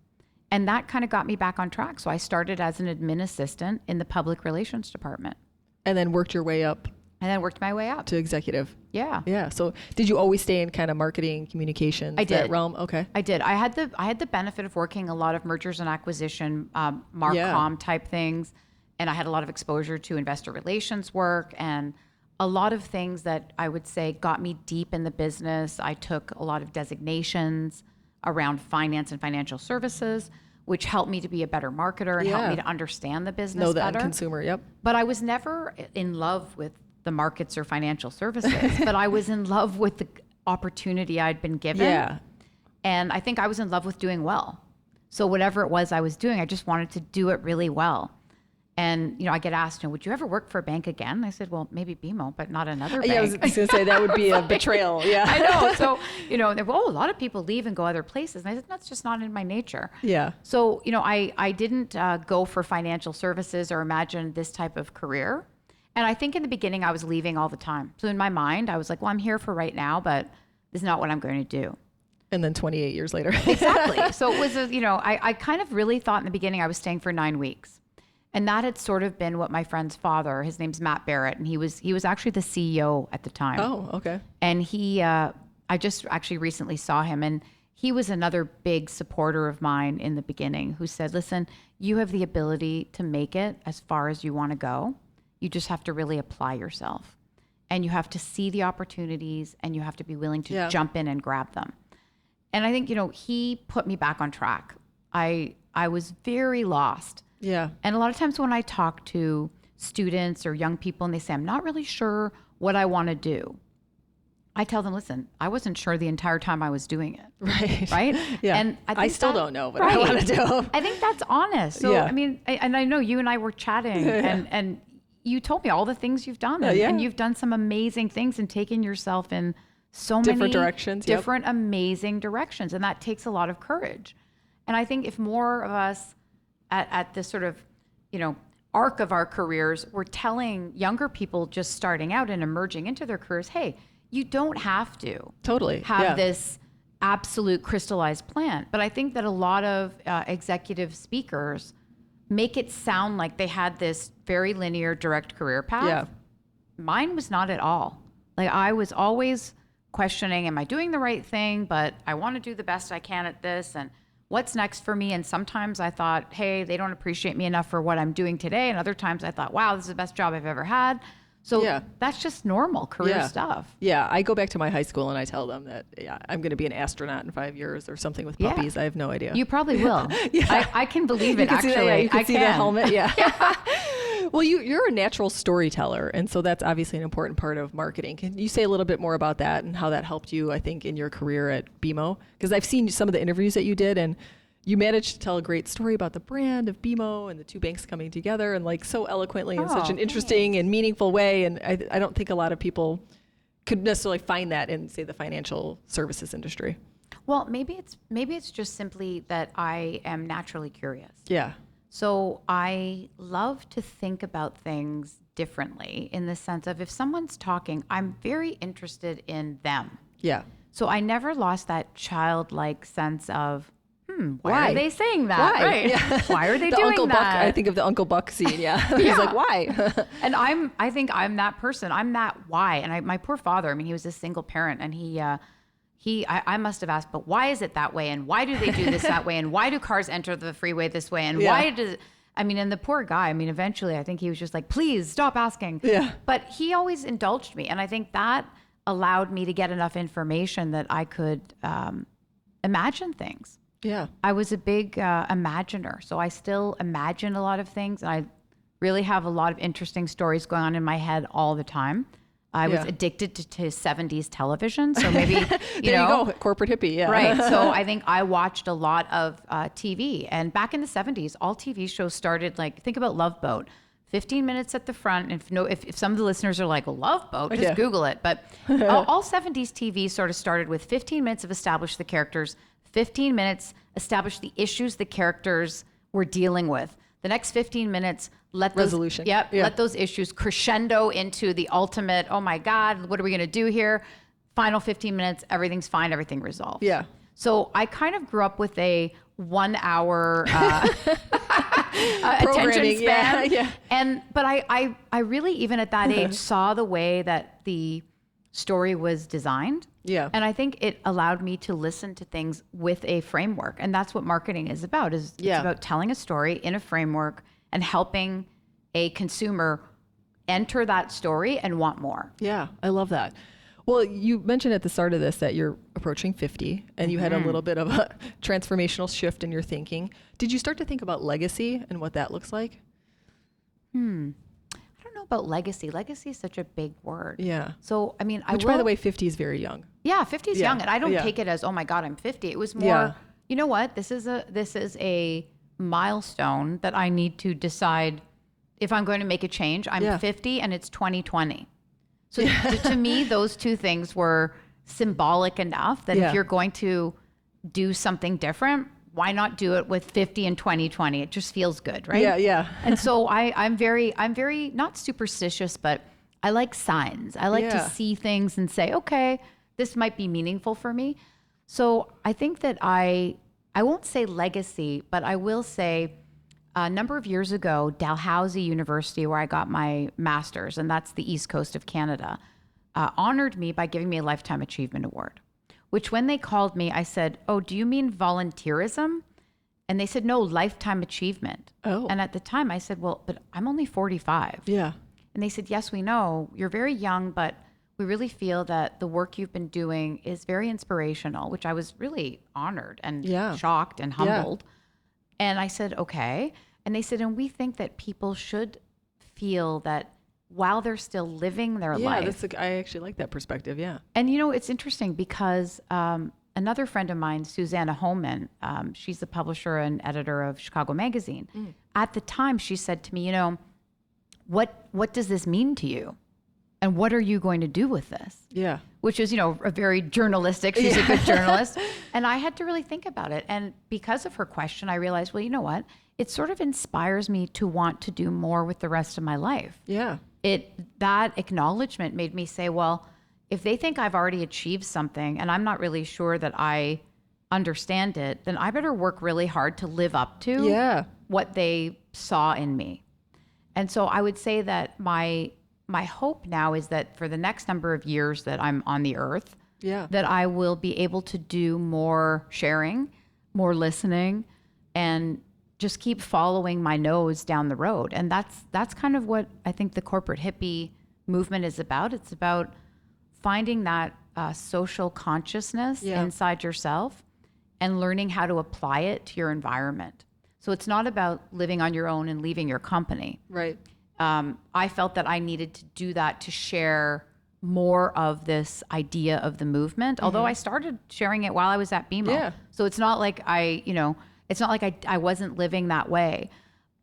Speaker 2: And that kind of got me back on track. So I started as an admin assistant in the public relations department.
Speaker 1: And then worked your way up.
Speaker 2: And then worked my way up
Speaker 1: to executive.
Speaker 2: Yeah.
Speaker 1: Yeah. So did you always stay in kind of marketing, communications, that realm? Okay.
Speaker 2: I did. I had the benefit of working a lot of mergers and acquisition, Marcom type things. And I had a lot of exposure to investor relations work and a lot of things that I would say got me deep in the business. I took a lot of designations around finance and financial services, which helped me to be a better marketer and helped me to understand the business better.
Speaker 1: Know the end consumer, yep.
Speaker 2: But I was never in love with the markets or financial services, but I was in love with the opportunity I'd been given. Yeah. And I think I was in love with doing well. So whatever it was I was doing, I just wanted to do it really well. And, I get asked, would you ever work for a bank again? I said, well, maybe BMO, but not another bank.
Speaker 1: Yeah, I was going to say that would be a betrayal. Yeah.
Speaker 2: I know. So, they're, a lot of people leave and go other places. And I said, that's just not in my nature.
Speaker 1: Yeah.
Speaker 2: So, I didn't go for financial services or imagine this type of career. And I think in the beginning, I was leaving all the time. So in my mind, I was like, well, I'm here for right now, but this is not what I'm going to do.
Speaker 1: And then 28 years later.
Speaker 2: Exactly. So it was, I kind of really thought in the beginning I was staying for 9 weeks. And that had sort of been what my friend's father, his name's Matt Barrett, and he was actually the CEO at the time.
Speaker 1: Oh, okay.
Speaker 2: And I just actually recently saw him, and he was another big supporter of mine in the beginning who said, listen, you have the ability to make it as far as you want to go. You just have to really apply yourself. And you have to see the opportunities, and you have to be willing to jump in and grab them. And I think, he put me back on track. I was very lost.
Speaker 1: Yeah.
Speaker 2: And a lot of times when I talk to students or young people and they say, I'm not really sure what I want to do, I tell them, listen, I wasn't sure the entire time I was doing it.
Speaker 1: Right.
Speaker 2: Right?
Speaker 1: Yeah.
Speaker 2: And
Speaker 1: I still don't know what I want to do.
Speaker 2: I think that's honest. So, I mean, and I know you and I were chatting and you told me all the things you've done. And you've done some amazing things and taken yourself in so many different amazing directions. And that takes a lot of courage. And I think if more of us at this sort of, arc of our careers, we're telling younger people just starting out and emerging into their careers, hey, you don't have to have this absolute crystallized plan. But I think that a lot of executive speakers make it sound like they had this very linear, direct career path.
Speaker 1: Yeah.
Speaker 2: Mine was not at all. Like I was always questioning, am I doing the right thing? But I want to do the best I can at this. And what's next for me? And sometimes I thought, hey, they don't appreciate me enough for what I'm doing today. And other times I thought, wow, this is the best job I've ever had. So that's just normal career stuff.
Speaker 1: Yeah, I go back to my high school and I tell them that I'm going to be an astronaut in 5 years or something with puppies. I have no idea.
Speaker 2: You probably will. I can believe it,
Speaker 1: you can
Speaker 2: actually.
Speaker 1: See that, you can see the helmet, Well, you're a natural storyteller, and so that's obviously an important part of marketing. Can you say a little bit more about that and how that helped you, I think, in your career at BMO? Because I've seen some of the interviews that you did, and you managed to tell a great story about the brand of BMO and the two banks coming together, and like so eloquently in such an interesting and meaningful way. And I don't think a lot of people could necessarily find that in, say, the financial services industry.
Speaker 2: Well, maybe it's just simply that I am naturally curious.
Speaker 1: Yeah.
Speaker 2: So I love to think about things differently in the sense of if someone's talking, I'm very interested in them.
Speaker 1: Yeah.
Speaker 2: So I never lost that childlike sense of, why are they saying that?
Speaker 1: Why?
Speaker 2: Right.
Speaker 1: Yeah.
Speaker 2: Why are they
Speaker 1: the
Speaker 2: doing
Speaker 1: Uncle
Speaker 2: that?
Speaker 1: Buck, I think of the Uncle Buck scene. Yeah. He's like, why?
Speaker 2: And I think I'm that person. I'm that why. And my poor father, I mean, he was a single parent, and I must have asked, but why is it that way? And why do they do this that way? And why do cars enter the freeway this way? And why does, I mean, and the poor guy, I mean, eventually I think he was just like, please stop asking.
Speaker 1: Yeah.
Speaker 2: But he always indulged me. And I think that allowed me to get enough information that I could imagine things.
Speaker 1: Yeah.
Speaker 2: I was a big imaginer. So I still imagine a lot of things. And I really have a lot of interesting stories going on in my head all the time. I was addicted to 70s television. So maybe, you
Speaker 1: go. Corporate hippie. Yeah.
Speaker 2: Right. So I think I watched a lot of TV. And back in the 70s, all TV shows started like, think about Love Boat. 15 minutes at the front. And if some of the listeners are like, Love Boat, just Google it. But all 70s TV sort of started with 15 minutes of establish the characters, 15 minutes establish the issues the characters were dealing with. The next 15 minutes, let those,
Speaker 1: resolution.
Speaker 2: Let those issues crescendo into the ultimate, oh my God, what are we going to do here? Final 15 minutes, everything's fine, everything resolves.
Speaker 1: Yeah.
Speaker 2: So I kind of grew up with a 1 hour attention span. But I really, even at that age, saw the way that the story was designed.
Speaker 1: Yeah.
Speaker 2: And I think it allowed me to listen to things with a framework. And that's what marketing is about, it's about telling a story in a framework and helping a consumer enter that story and want more.
Speaker 1: Yeah, I love that. Well, you mentioned at the start of this that you're approaching 50 and you had a little bit of a transformational shift in your thinking. Did you start to think about legacy and what that looks like?
Speaker 2: I don't know about legacy. Legacy is such a big word.
Speaker 1: Yeah.
Speaker 2: So, I mean,
Speaker 1: Which, by the way, 50 is very young.
Speaker 2: Yeah, 50 is young. And I don't take it as, oh my God, I'm 50. It was more, you know what? This is a milestone that I need to decide if I'm going to make a change. I'm 50 and it's 2020. So to me, those two things were symbolic enough that if you're going to do something different, why not do it with 50 and 2020? It just feels good, right?
Speaker 1: Yeah.
Speaker 2: And so I'm very not superstitious, but I like signs. I like to see things and say, okay, this might be meaningful for me. So I think that I won't say legacy, but I will say a number of years ago, Dalhousie University, where I got my master's, and that's the East Coast of Canada, honored me by giving me a Lifetime Achievement Award, which when they called me, I said, oh, do you mean volunteerism? And they said, no, lifetime achievement.
Speaker 1: Oh.
Speaker 2: And at the time I said, well, but I'm only 45.
Speaker 1: Yeah.
Speaker 2: And they said, yes, we know you're very young, but we really feel that the work you've been doing is very inspirational, which I was really honored and shocked and humbled. And I said, okay. And they said, and we think that people should feel that while they're still living their life.
Speaker 1: Yeah, I actually like that perspective, yeah.
Speaker 2: And, you know, it's interesting because another friend of mine, Susanna Homan, she's the publisher and editor of Chicago Magazine. At the time, she said to me, you know, what does this mean to you? And what are you going to do with this? Yeah. Which is, you know, a very journalistic, she's a good journalist. And I had to really think about it. And because of her question, I realized, well, you know what? It sort of inspires me to want to do more with the rest of my life. Yeah. That acknowledgement made me say, well, if they think I've already achieved something and I'm not really sure that I understand it, then I better work really hard to live up to what they saw in me. And so I would say that my hope now is that for the next number of years that I'm on the earth, that I will be able to do more sharing, more listening, and just keep following my nose down the road. And that's kind of what I think the corporate hippie movement is about. It's about finding that social consciousness inside yourself and learning how to apply it to your environment. So it's not about living on your own and leaving your company. Right. I felt that I needed to do that to share more of this idea of the movement, although I started sharing it while I was at BMO. Yeah. So it's not like I wasn't living that way.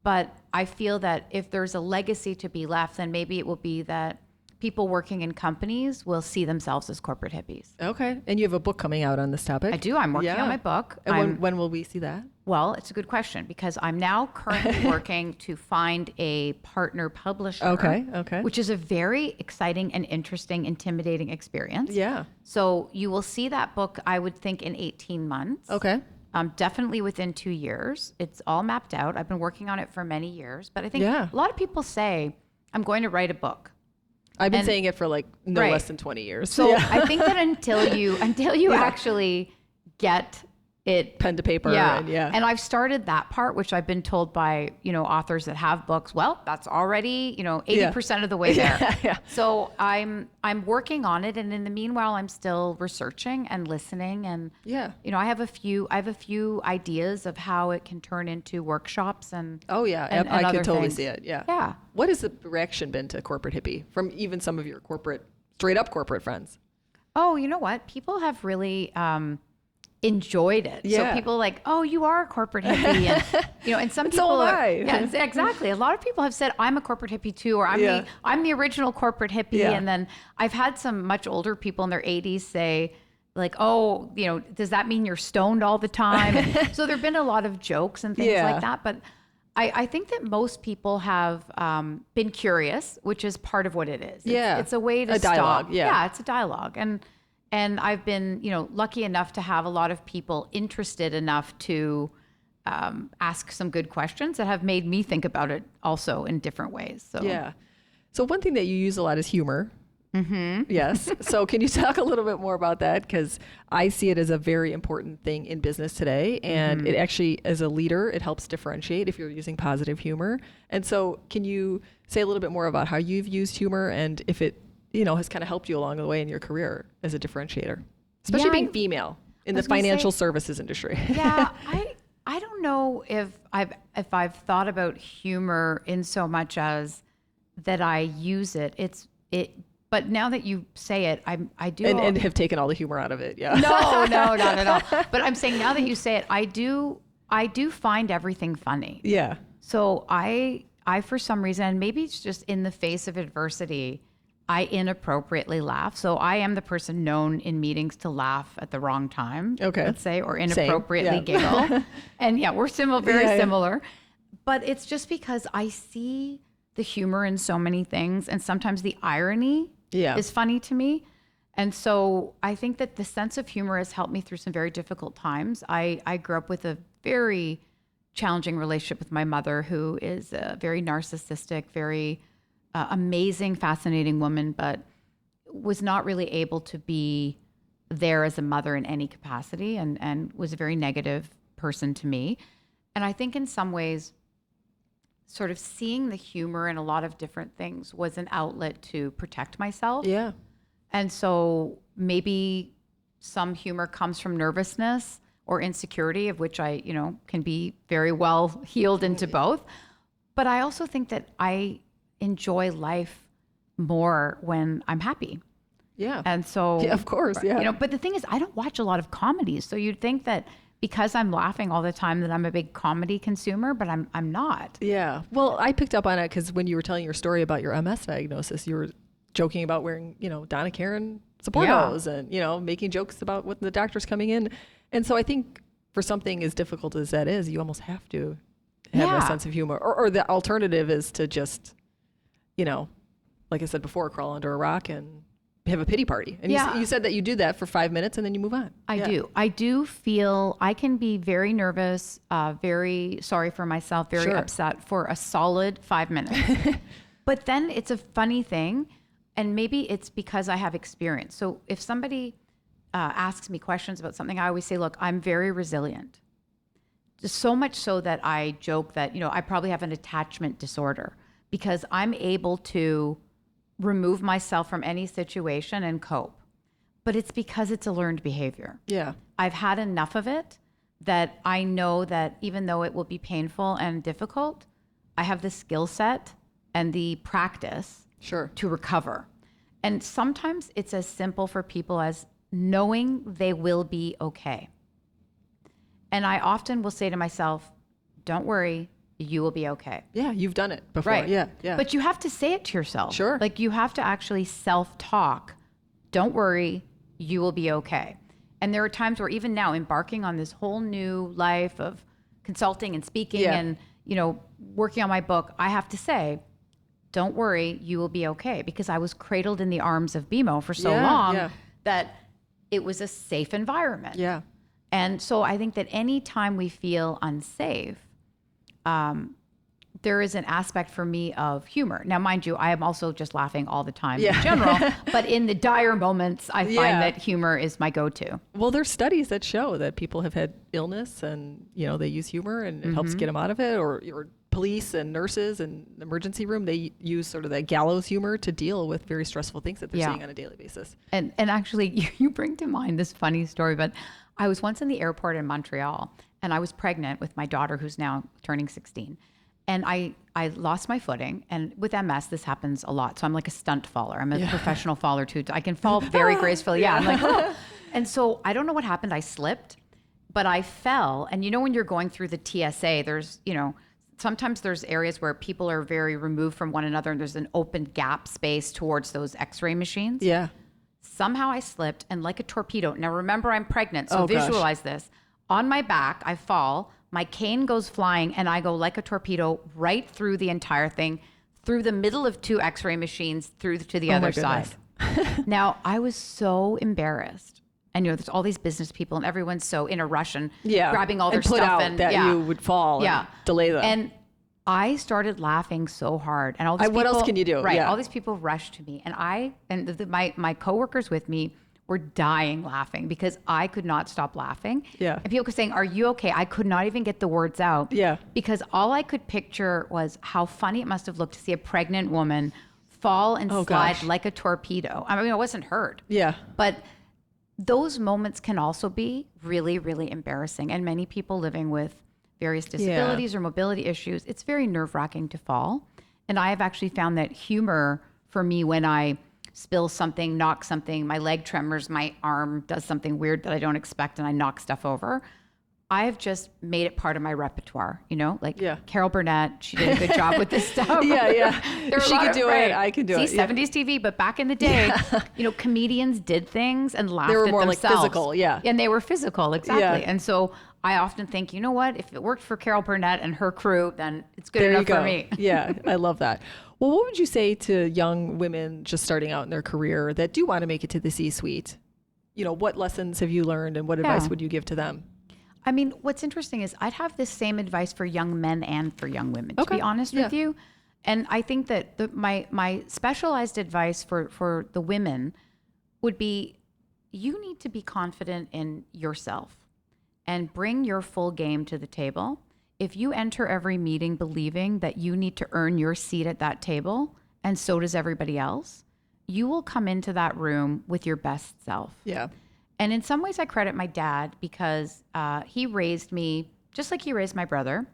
Speaker 2: But I feel that if there's a legacy to be left, then maybe it will be that people working in companies will see themselves as corporate hippies. Okay. And you have a book coming out on this topic. I do. I'm working on my book. And when will we see that? Well, it's a good question because I'm now currently working to find a partner publisher. Okay. Which is a very exciting and interesting, intimidating experience. Yeah. So you will see that book, I would think, in 18 months. Okay. definitely within 2 years. It's all mapped out. I've been working on it for many years, but I think a lot of people say, I'm going to write a book.
Speaker 1: I've been saying it for like less than 20 years.
Speaker 2: So I think that until you actually get it
Speaker 1: pen to paper.
Speaker 2: And I've started that part, which I've been told by, authors that have books. Well, that's already, 80% of the way there. So I'm working on it. And in the meanwhile, I'm still researching and listening. And, I have a few ideas of how it can turn into workshops and, and
Speaker 1: I could totally
Speaker 2: things.
Speaker 1: see it. Yeah.
Speaker 2: Yeah.
Speaker 1: What has the reaction been to Corporate Hippie from even some of your straight up corporate friends?
Speaker 2: Oh, you know what? People have really, enjoyed it. So people are like, oh, you are a corporate hippie. And, and some people
Speaker 1: so am
Speaker 2: are,
Speaker 1: I.
Speaker 2: exactly. A lot of people have said, I'm a corporate hippie too, or I'm the original corporate hippie.
Speaker 1: Yeah.
Speaker 2: And then I've had some much older people in their 80s say like, oh, does that mean you're stoned all the time? And so there've been a lot of jokes and things like that. But I think that most people have been curious, which is part of what it is. It's a way to
Speaker 1: dialogue.
Speaker 2: Yeah, it's a dialogue. And I've been, lucky enough to have a lot of people interested enough to ask some good questions that have made me think about it also in different ways. So
Speaker 1: So one thing that you use a lot is humor. Mm-hmm. Yes. So can you talk a little bit more about that? Because I see it as a very important thing in business today. And it actually, as a leader, it helps differentiate if you're using positive humor. And so can you say a little bit more about how you've used humor and if it has kind of helped you along the way in your career as a differentiator, especially being female in the financial services industry.
Speaker 2: I don't know if I've thought about humor in so much as that I use it. But now that you say it, I do.
Speaker 1: And have taken all the humor out of it. Yeah.
Speaker 2: No, not at all. But I'm saying now that you say it, I do find everything funny.
Speaker 1: Yeah.
Speaker 2: So I for some reason, maybe it's just in the face of adversity, I inappropriately laugh. So I am the person known in meetings to laugh at the wrong time, let's say, or inappropriately giggle. And we're very similar. But it's just because I see the humor in so many things. And sometimes the irony is funny to me. And so I think that the sense of humor has helped me through some very difficult times. I grew up with a very challenging relationship with my mother, who is a very narcissistic, very amazing, fascinating woman, but was not really able to be there as a mother in any capacity and was a very negative person to me. And I think in some ways, sort of seeing the humor in a lot of different things was an outlet to protect myself.
Speaker 1: Yeah.
Speaker 2: And so maybe some humor comes from nervousness or insecurity, of which I, can be very well healed into both. But I also think that I enjoy life more when I'm happy.
Speaker 1: Yeah.
Speaker 2: And so,
Speaker 1: of course. Yeah.
Speaker 2: But the thing is, I don't watch a lot of comedies. So you'd think that because I'm laughing all the time that I'm a big comedy consumer, but I'm not.
Speaker 1: Yeah. Well, I picked up on it because when you were telling your story about your MS diagnosis, you were joking about wearing, Donna Karan support hose and, making jokes about when the doctor's coming in. And so I think for something as difficult as that is, you almost have to have a sense of humor. Or the alternative is to just, like I said before, crawl under a rock and have a pity party. And you said that you do that for 5 minutes and then you move on.
Speaker 2: I do. I do feel I can be very nervous, very sorry for myself, very upset for a solid 5 minutes. But then it's a funny thing. And maybe it's because I have experience. So if somebody asks me questions about something, I always say, look, I'm very resilient. Just so much so that I joke that, I probably have an attachment disorder because I'm able to remove myself from any situation and cope. But it's because it's a learned behavior.
Speaker 1: Yeah.
Speaker 2: I've had enough of it that I know that even though it will be painful and difficult, I have the skill set and the practice to recover. And sometimes it's as simple for people as knowing they will be okay. And I often will say to myself, don't worry, you will be okay.
Speaker 1: Yeah, you've done it before.
Speaker 2: Right.
Speaker 1: Yeah.
Speaker 2: But you have to say it to yourself.
Speaker 1: Sure.
Speaker 2: Like you have to actually self-talk. Don't worry, you will be okay. And there are times where even now, embarking on this whole new life of consulting and speaking and, working on my book, I have to say, don't worry, you will be okay. Because I was cradled in the arms of BMO for so long that it was a safe environment.
Speaker 1: Yeah.
Speaker 2: And so I think that anytime we feel unsafe, there is an aspect for me of humor. Now, mind you, I am also just laughing all the time in general, but in the dire moments, I find that humor is my go-to.
Speaker 1: Well, there's studies that show that people have had illness and, they use humor and it helps get them out of it, or police and nurses and the emergency room, they use sort of that gallows humor to deal with very stressful things that they're seeing on a daily basis.
Speaker 2: And actually, you bring to mind this funny story, but I was once in the airport in Montreal and I was pregnant with my daughter who's now turning 16. And I lost my footing. And with MS, this happens a lot. So I'm like a stunt faller. I'm a professional faller too. I can fall very gracefully. I'm like, oh. And so I don't know what happened. I slipped, but I fell. And when you're going through the TSA, there's, sometimes there's areas where people are very removed from one another and there's an open gap space towards those x-ray machines.
Speaker 1: Yeah.
Speaker 2: Somehow I slipped and like a torpedo. Now remember, I'm pregnant. So visualize this. On my back, I fall. My cane goes flying and I go like a torpedo right through the entire thing, through the middle of two x-ray machines, through to the other side. Now, I was so embarrassed. And there's all these business people and everyone's so in a rush and grabbing all their
Speaker 1: stuff.
Speaker 2: Out
Speaker 1: and that you would fall and delay them.
Speaker 2: And I started laughing so hard. And all these people,
Speaker 1: what else can you do?
Speaker 2: Right. All these people rushed to me. And my coworkers with me were dying laughing because I could not stop laughing.
Speaker 1: Yeah.
Speaker 2: And people were saying, "Are you okay?" I could not even get the words out.
Speaker 1: Yeah.
Speaker 2: Because all I could picture was how funny it must have looked to see a pregnant woman fall and slide like a torpedo. I mean, I wasn't hurt.
Speaker 1: Yeah.
Speaker 2: But those moments can also be really, really embarrassing. And many people living with various disabilities or mobility issues, it's very nerve-wracking to fall. And I have actually found that humor for me, when I spill something, knock something, my leg tremors, my arm does something weird that I don't expect and I knock stuff over, I have just made it part of my repertoire, Carol Burnett, she did a good job with this stuff.
Speaker 1: She could do it, I can do it.
Speaker 2: 70s TV, but back in the day, comedians did things and laughed at themselves. They were more like
Speaker 1: physical,
Speaker 2: And they were physical, exactly. And so I often think, you know what, if it worked for Carol Burnett and her crew, then it's good enough for me.
Speaker 1: Yeah, I love that. Well, what would you say to young women just starting out in their career that do want to make it to the C-suite? What lessons have you learned and what advice would you give to them?
Speaker 2: I mean, what's interesting is I'd have this same advice for young men and for young women, to be honest with you. And I think that my specialized advice for the women would be, you need to be confident in yourself and bring your full game to the table. If you enter every meeting believing that you need to earn your seat at that table, and so does everybody else, you will come into that room with your best self.
Speaker 1: Yeah.
Speaker 2: And in some ways I credit my dad because he raised me just like he raised my brother.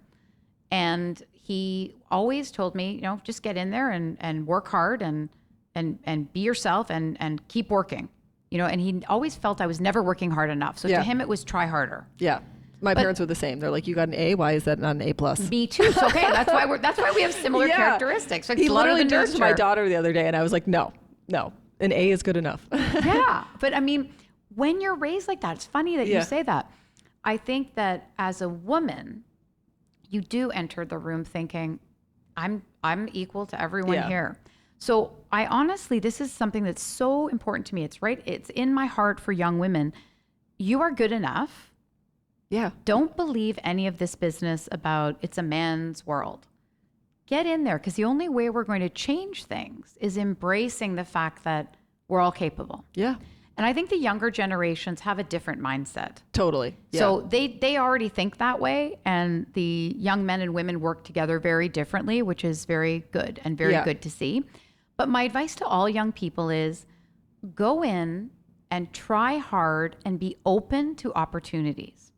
Speaker 2: And he always told me, just get in there and work hard and be yourself and keep working. And he always felt I was never working hard enough. So to him, it was try harder.
Speaker 1: Yeah. My parents were the same. They're like, you got an A. Why is that not an A+?
Speaker 2: Me too. So, okay. That's why we have similar characteristics. Like,
Speaker 1: he literally did to my daughter the other day. And I was like, no, an A is good enough.
Speaker 2: Yeah. But I mean, when you're raised like that, it's funny that you say that. I think that as a woman, you do enter the room thinking, I'm equal to everyone here. So I honestly, this is something that's so important to me. It's in my heart for young women. You are good enough.
Speaker 1: Yeah.
Speaker 2: Don't believe any of this business about it's a man's world. Get in there, because the only way we're going to change things is embracing the fact that we're all capable.
Speaker 1: Yeah.
Speaker 2: And I think the younger generations have a different mindset.
Speaker 1: Totally. Yeah.
Speaker 2: So they already think that way. And the young men and women work together very differently, which is very good and very good to see. But my advice to all young people is go in and try hard and be open to opportunities.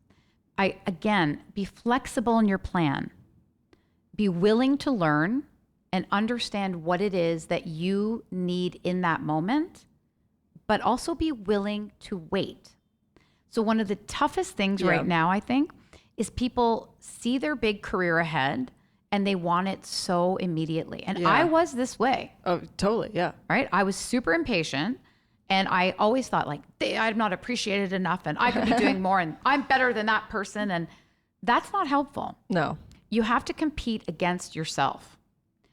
Speaker 2: Again, be flexible in your plan. Be willing to learn and understand what it is that you need in that moment, but also be willing to wait. So one of the toughest things right now, I think, is people see their big career ahead and they want it so immediately. And I was this way.
Speaker 1: Oh, totally. Yeah.
Speaker 2: Right? I was super impatient. And I always thought, like, I'm not appreciated enough and I could be doing more and I'm better than that person. And that's not helpful.
Speaker 1: No.
Speaker 2: You have to compete against yourself.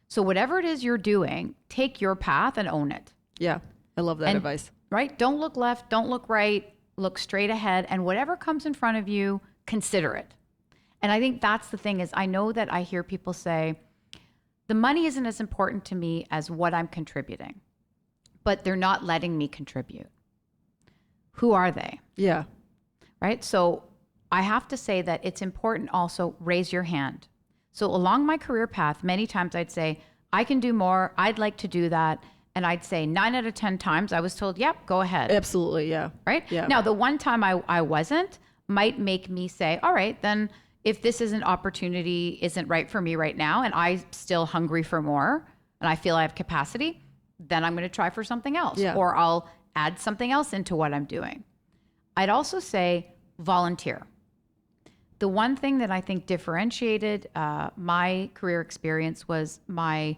Speaker 2: So whatever it is you're doing, take your path and own it.
Speaker 1: Yeah. I love that advice.
Speaker 2: Right? Don't look left. Don't look right. look straight ahead, and whatever comes in front of you, consider it. And I think that's the thing is I know that I hear people say, the money isn't as important to me as what I'm contributing, but they're not letting me contribute. Who are they?
Speaker 1: Yeah.
Speaker 2: Right? So I have to say that it's important also raise your hand. So along my career path, many times I'd say, I can do more. I'd like to do that. And I'd say 9 out of 10 times I was told, yep, go ahead.
Speaker 1: Absolutely. Yeah.
Speaker 2: Right?
Speaker 1: Yeah.
Speaker 2: Now, the one time I wasn't might make me say, all right, then if this isn't opportunity isn't right for me right now, and I'm still hungry for more, and I feel I have capacity, then I'm going to try for something else, or I'll add something else into what I'm doing. I'd also say volunteer. The one thing that I think differentiated my career experience was my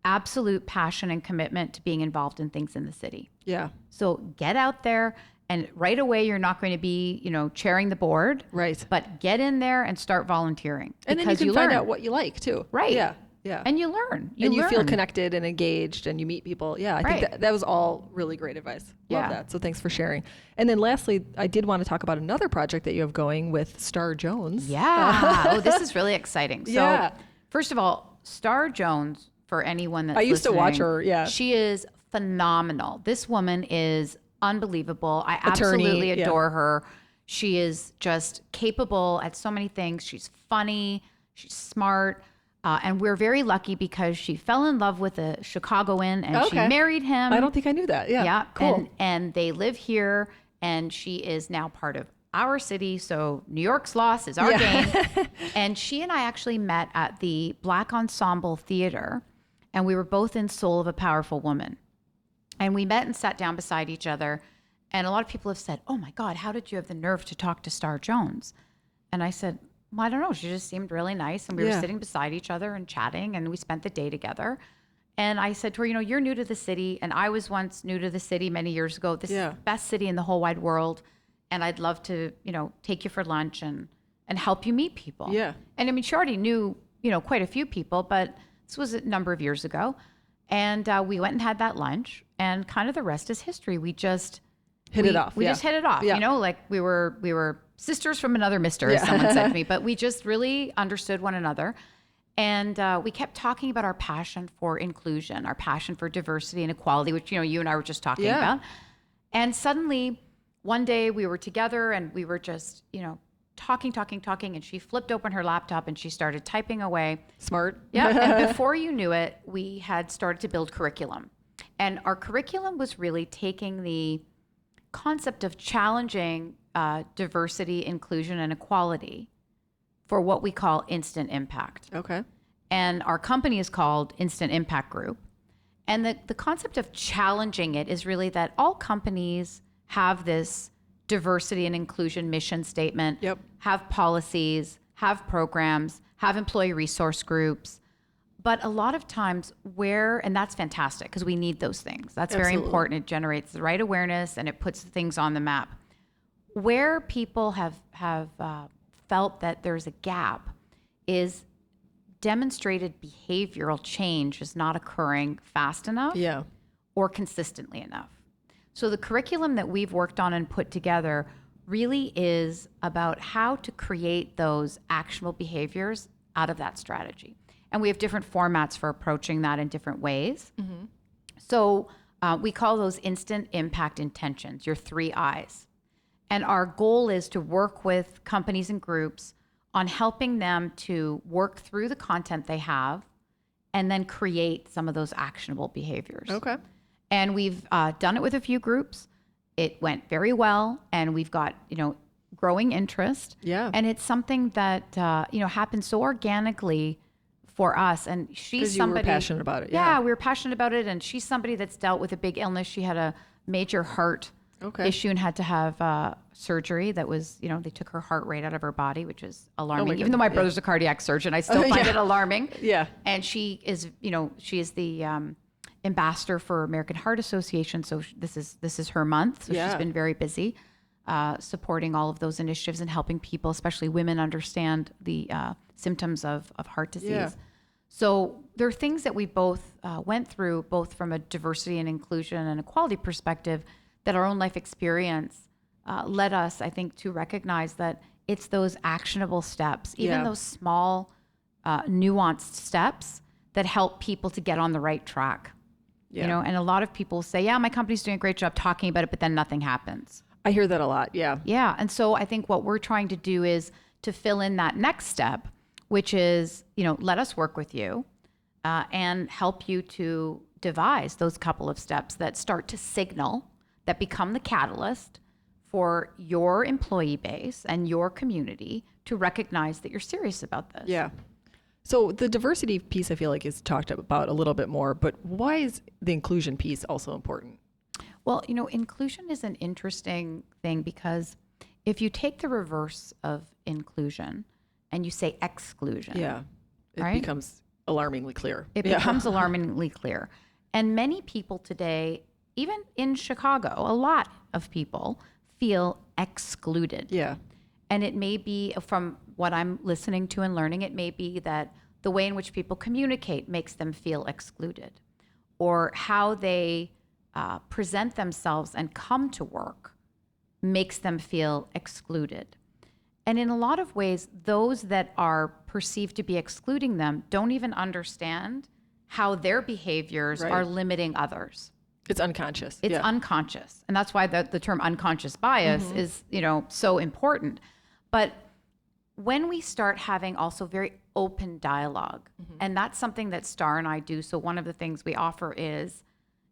Speaker 2: absolute passion and commitment to being involved in things in the city.
Speaker 1: Yeah.
Speaker 2: So get out there, and right away you're not going to be, chairing the board.
Speaker 1: Right.
Speaker 2: But get in there and start volunteering.
Speaker 1: And then you can find out what you like too.
Speaker 2: Right.
Speaker 1: Yeah. Yeah.
Speaker 2: And you learn.
Speaker 1: You feel connected and engaged, and you meet people. Yeah, I think that was all really great advice. Love that. So thanks for sharing. And then lastly, I did want to talk about another project that you have going with Star Jones.
Speaker 2: Yeah. This is really exciting. So first of all, Star Jones, for anyone that's
Speaker 1: I used to watch her. Yeah.
Speaker 2: She is phenomenal. This woman is unbelievable. I absolutely adore her. She is just capable at so many things. She's funny. She's smart. And we're very lucky because she fell in love with a Chicagoan and she married him.
Speaker 1: I don't think I knew that. Yeah.
Speaker 2: Yeah.
Speaker 1: Cool.
Speaker 2: And they live here, and she is now part of our city. So New York's loss is our gain. And she and I actually met at the Black Ensemble Theater, and we were both in Soul of a Powerful Woman. And we met and sat down beside each other. And a lot of people have said, oh my God, how did you have the nerve to talk to Star Jones? And I said, well, I don't know. She just seemed really nice. And we were sitting beside each other and chatting, and we spent the day together. And I said to her, you're new to the city. And I was once new to the city many years ago. This is the best city in the whole wide world. And I'd love to, take you for lunch and help you meet people.
Speaker 1: Yeah.
Speaker 2: And I mean, she already knew, quite a few people, but this was a number of years ago. And we went and had that lunch, and kind of the rest is history. We just
Speaker 1: hit it off.
Speaker 2: We just hit it off.
Speaker 1: Yeah.
Speaker 2: Like we were sisters from another mister, as someone said to me, but we just really understood one another. And we kept talking about our passion for inclusion, our passion for diversity and equality, which, you and I were just talking about. And suddenly one day we were together, and we were just, talking. And she flipped open her laptop and she started typing away.
Speaker 1: Smart.
Speaker 2: Yeah. And before you knew it, we had started to build curriculum. And our curriculum was really taking the concept of challenging diversity, inclusion, and equality for what we call instant impact.
Speaker 1: Okay.
Speaker 2: And our company is called Instant Impact Group. And the concept of challenging it is really that all companies have this diversity and inclusion mission statement, have policies, have programs, have employee resource groups. But a lot of times and that's fantastic because we need those things. That's very important. It generates the right awareness and it puts things on the map. Where people have felt that there's a gap is demonstrated behavioral change is not occurring fast enough or consistently enough. So the curriculum that we've worked on and put together really is about how to create those actionable behaviors out of that strategy. And we have different formats for approaching that in different ways. Mm-hmm. So we call those instant impact intentions, your 3 I's. And our goal is to work with companies and groups on helping them to work through the content they have and then create some of those actionable behaviors. Okay. And we've done it with a few groups. It went very well, and we've got, growing interest. Yeah. And it's something that, happened so organically for us. And she's somebody.
Speaker 1: You were passionate about it.
Speaker 2: Yeah, we were passionate about it. And she's somebody that's dealt with a big illness. She had a major heart issue and had to have surgery that was, they took her heart rate out of her body, which is alarming. Even though my brother's a cardiac surgeon, I still find it alarming. Yeah. And she is, she is the ambassador for American Heart Association. So this is her month. So she's been very busy supporting all of those initiatives and helping people, especially women, understand the symptoms of heart disease. Yeah. So there are things that we both went through, both from a diversity and inclusion and equality perspective, that our own life experience led us, I think, to recognize that it's those actionable steps, even those small, nuanced steps that help people to get on the right track. You know, and a lot of people say, yeah, my company's doing a great job talking about it, but then nothing happens.
Speaker 1: I hear that a lot. Yeah.
Speaker 2: Yeah. And so I think what we're trying to do is to fill in that next step, which is, you know, let us work with you and help you to devise those couple of steps that start to signal, that become the catalyst for your employee base and your community to recognize that you're serious about this.
Speaker 1: Yeah. So the diversity piece, I feel like, is talked about a little bit more, but why is the inclusion piece also important?
Speaker 2: Well, you know, inclusion is an interesting thing because if you take the reverse of inclusion and you say exclusion,
Speaker 1: it becomes alarmingly clear.
Speaker 2: It becomes alarmingly clear. And many people today, even in Chicago, a lot of people feel excluded.
Speaker 1: Yeah.
Speaker 2: And it may be, from what I'm listening to and learning, it may be that the way in which people communicate makes them feel excluded, or how they present themselves and come to work makes them feel excluded. And in a lot of ways, those that are perceived to be excluding them don't even understand how their behaviors are limiting others.
Speaker 1: It's unconscious.
Speaker 2: It's unconscious. And that's why the term unconscious bias is, you know, so important. But when we start having also very open dialogue, and that's something that Star and I do. So one of the things we offer is,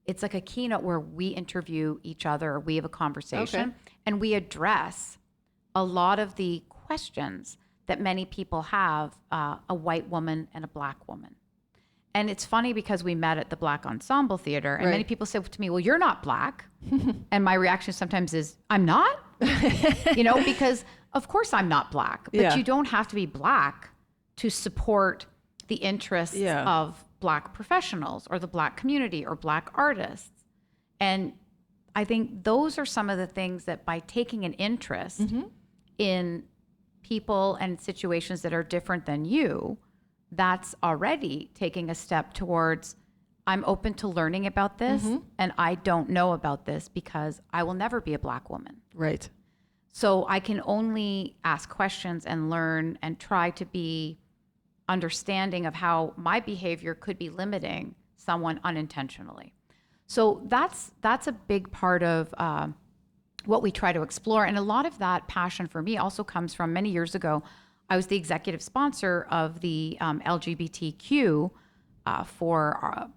Speaker 2: it's like a keynote where we interview each other, we have a conversation, and we address a lot of the questions that many people have, a white woman and a black woman. And it's funny because we met at the Black Ensemble Theater, and many people said to me, well, you're not black. And my reaction sometimes is, I'm not? You know, because of course I'm not black, but you don't have to be black to support the interests of black professionals or the black community or black artists. And I think those are some of the things that by taking an interest in people and situations that are different than you, that's already taking a step towards, I'm open to learning about this, and I don't know about this because I will never be a black woman.
Speaker 1: Right.
Speaker 2: So I can only ask questions and learn and try to be understanding of how my behavior could be limiting someone unintentionally. So that's a big part of what we try to explore. And a lot of that passion for me also comes from many years ago. I was the executive sponsor of the LGBTQ for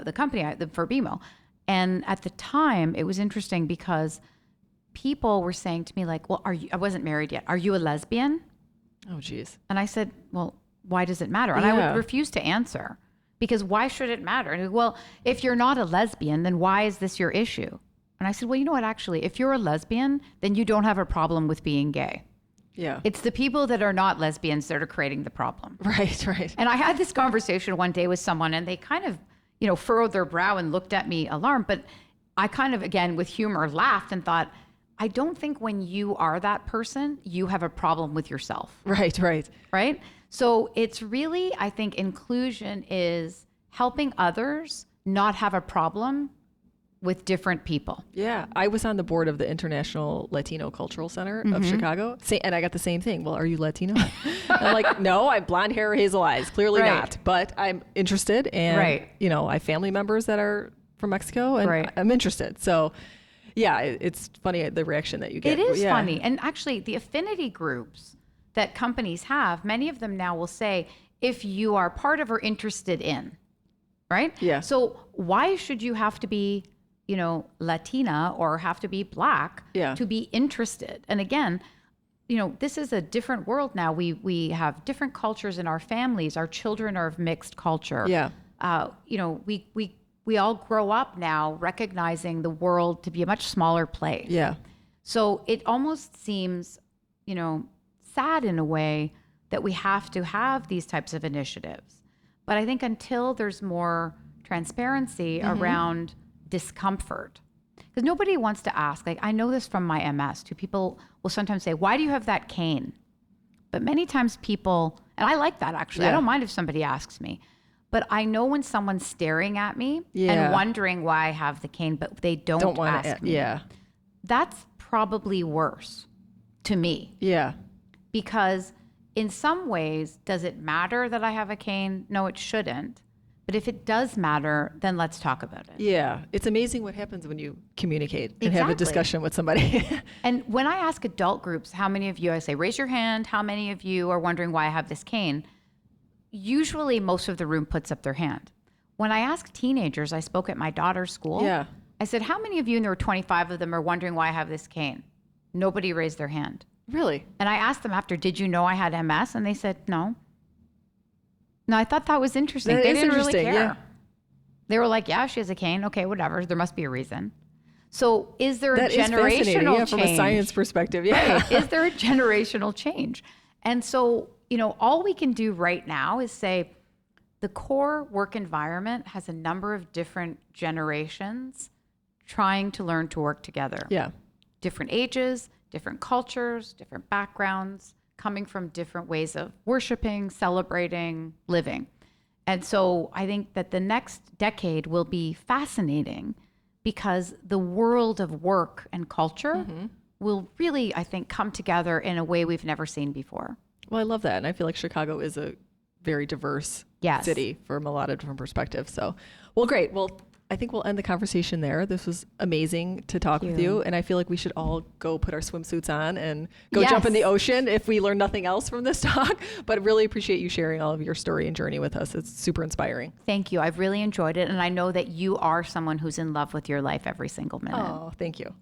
Speaker 2: the company, for BMO. And at the time, it was interesting because people were saying to me, like, well, I wasn't married yet. Are you a lesbian?
Speaker 1: Oh, geez.
Speaker 2: And I said, well, why does it matter? And I would refuse to answer because why should it matter? And well, if you're not a lesbian, then why is this your issue? And I said, well, you know what, actually, if you're a lesbian, then you don't have a problem with being gay.
Speaker 1: Yeah.
Speaker 2: It's the people that are not lesbians that are creating the problem.
Speaker 1: Right, right.
Speaker 2: And I had this conversation one day with someone and they kind of, you know, furrowed their brow and looked at me alarmed. But I kind of, again, with humor, laughed and thought, I don't think when you are that person, you have a problem with yourself.
Speaker 1: Right, right.
Speaker 2: Right? So it's really, I think inclusion is helping others not have a problem with different people.
Speaker 1: Yeah. I was on the board of the International Latino Cultural Center of Chicago. And I got the same thing. Well, are you Latino? I'm like, no, I have blonde hair, hazel eyes. Clearly not. But I'm interested. And, you know, I have family members that are from Mexico and I'm interested. So yeah, it's funny the reaction that you get.
Speaker 2: It is funny. And actually the affinity groups that companies have, many of them now will say, if you are part of or interested in, right?
Speaker 1: Yeah.
Speaker 2: So why should you have to be, you know, Latina or have to be black to be interested? And again, you know, this is a different world now. We have different cultures in our families. Our children are of mixed culture.
Speaker 1: Yeah.
Speaker 2: You know, we all grow up now recognizing the world to be a much smaller place.
Speaker 1: Yeah.
Speaker 2: So it almost seems, you know, sad in a way that we have to have these types of initiatives. But I think until there's more transparency around discomfort, because nobody wants to ask, like I know this from my MS too, people will sometimes say, why do you have that cane? But many times people, and I like that actually, I don't mind if somebody asks me, but I know when someone's staring at me and wondering why I have the cane, but they don't ask me.
Speaker 1: Yeah.
Speaker 2: That's probably worse to me.
Speaker 1: Yeah.
Speaker 2: Because in some ways, does it matter that I have a cane? No, it shouldn't. But if it does matter, then let's talk about it.
Speaker 1: Yeah. It's amazing what happens when you communicate and have a discussion with somebody.
Speaker 2: And when I ask adult groups, how many of you, I say, raise your hand, how many of you are wondering why I have this cane? Usually most of the room puts up their hand. When I ask teenagers, I spoke at my daughter's school.
Speaker 1: Yeah.
Speaker 2: I said, how many of you, and there were 25 of them, are wondering why I have this cane? Nobody raised their hand.
Speaker 1: Really?
Speaker 2: And I asked them after, did you know I had MS? And they said, no. No, I thought that was interesting. They didn't really care. Yeah. They were like, yeah, she has a cane. Okay, whatever. There must be a reason. So is there a generational change?
Speaker 1: From a science perspective, yeah.
Speaker 2: Right. Is there a generational change? And so, all we can do right now is say the core work environment has a number of different generations trying to learn to work together.
Speaker 1: Yeah.
Speaker 2: Different ages, different cultures, different backgrounds, coming from different ways of worshiping, celebrating, living. And so I think that the next decade will be fascinating because the world of work and culture will really, I think, come together in a way we've never seen before.
Speaker 1: Well, I love that. And I feel like Chicago is a very diverse city from a lot of different perspectives. So, well, great. Well, I think we'll end the conversation there. This was amazing to talk with you. And I feel like we should all go put our swimsuits on and go jump in the ocean if we learn nothing else from this talk. But really appreciate you sharing all of your story and journey with us. It's super inspiring.
Speaker 2: Thank you. I've really enjoyed it. And I know that you are someone who's in love with your life every single minute.
Speaker 1: Oh, thank you.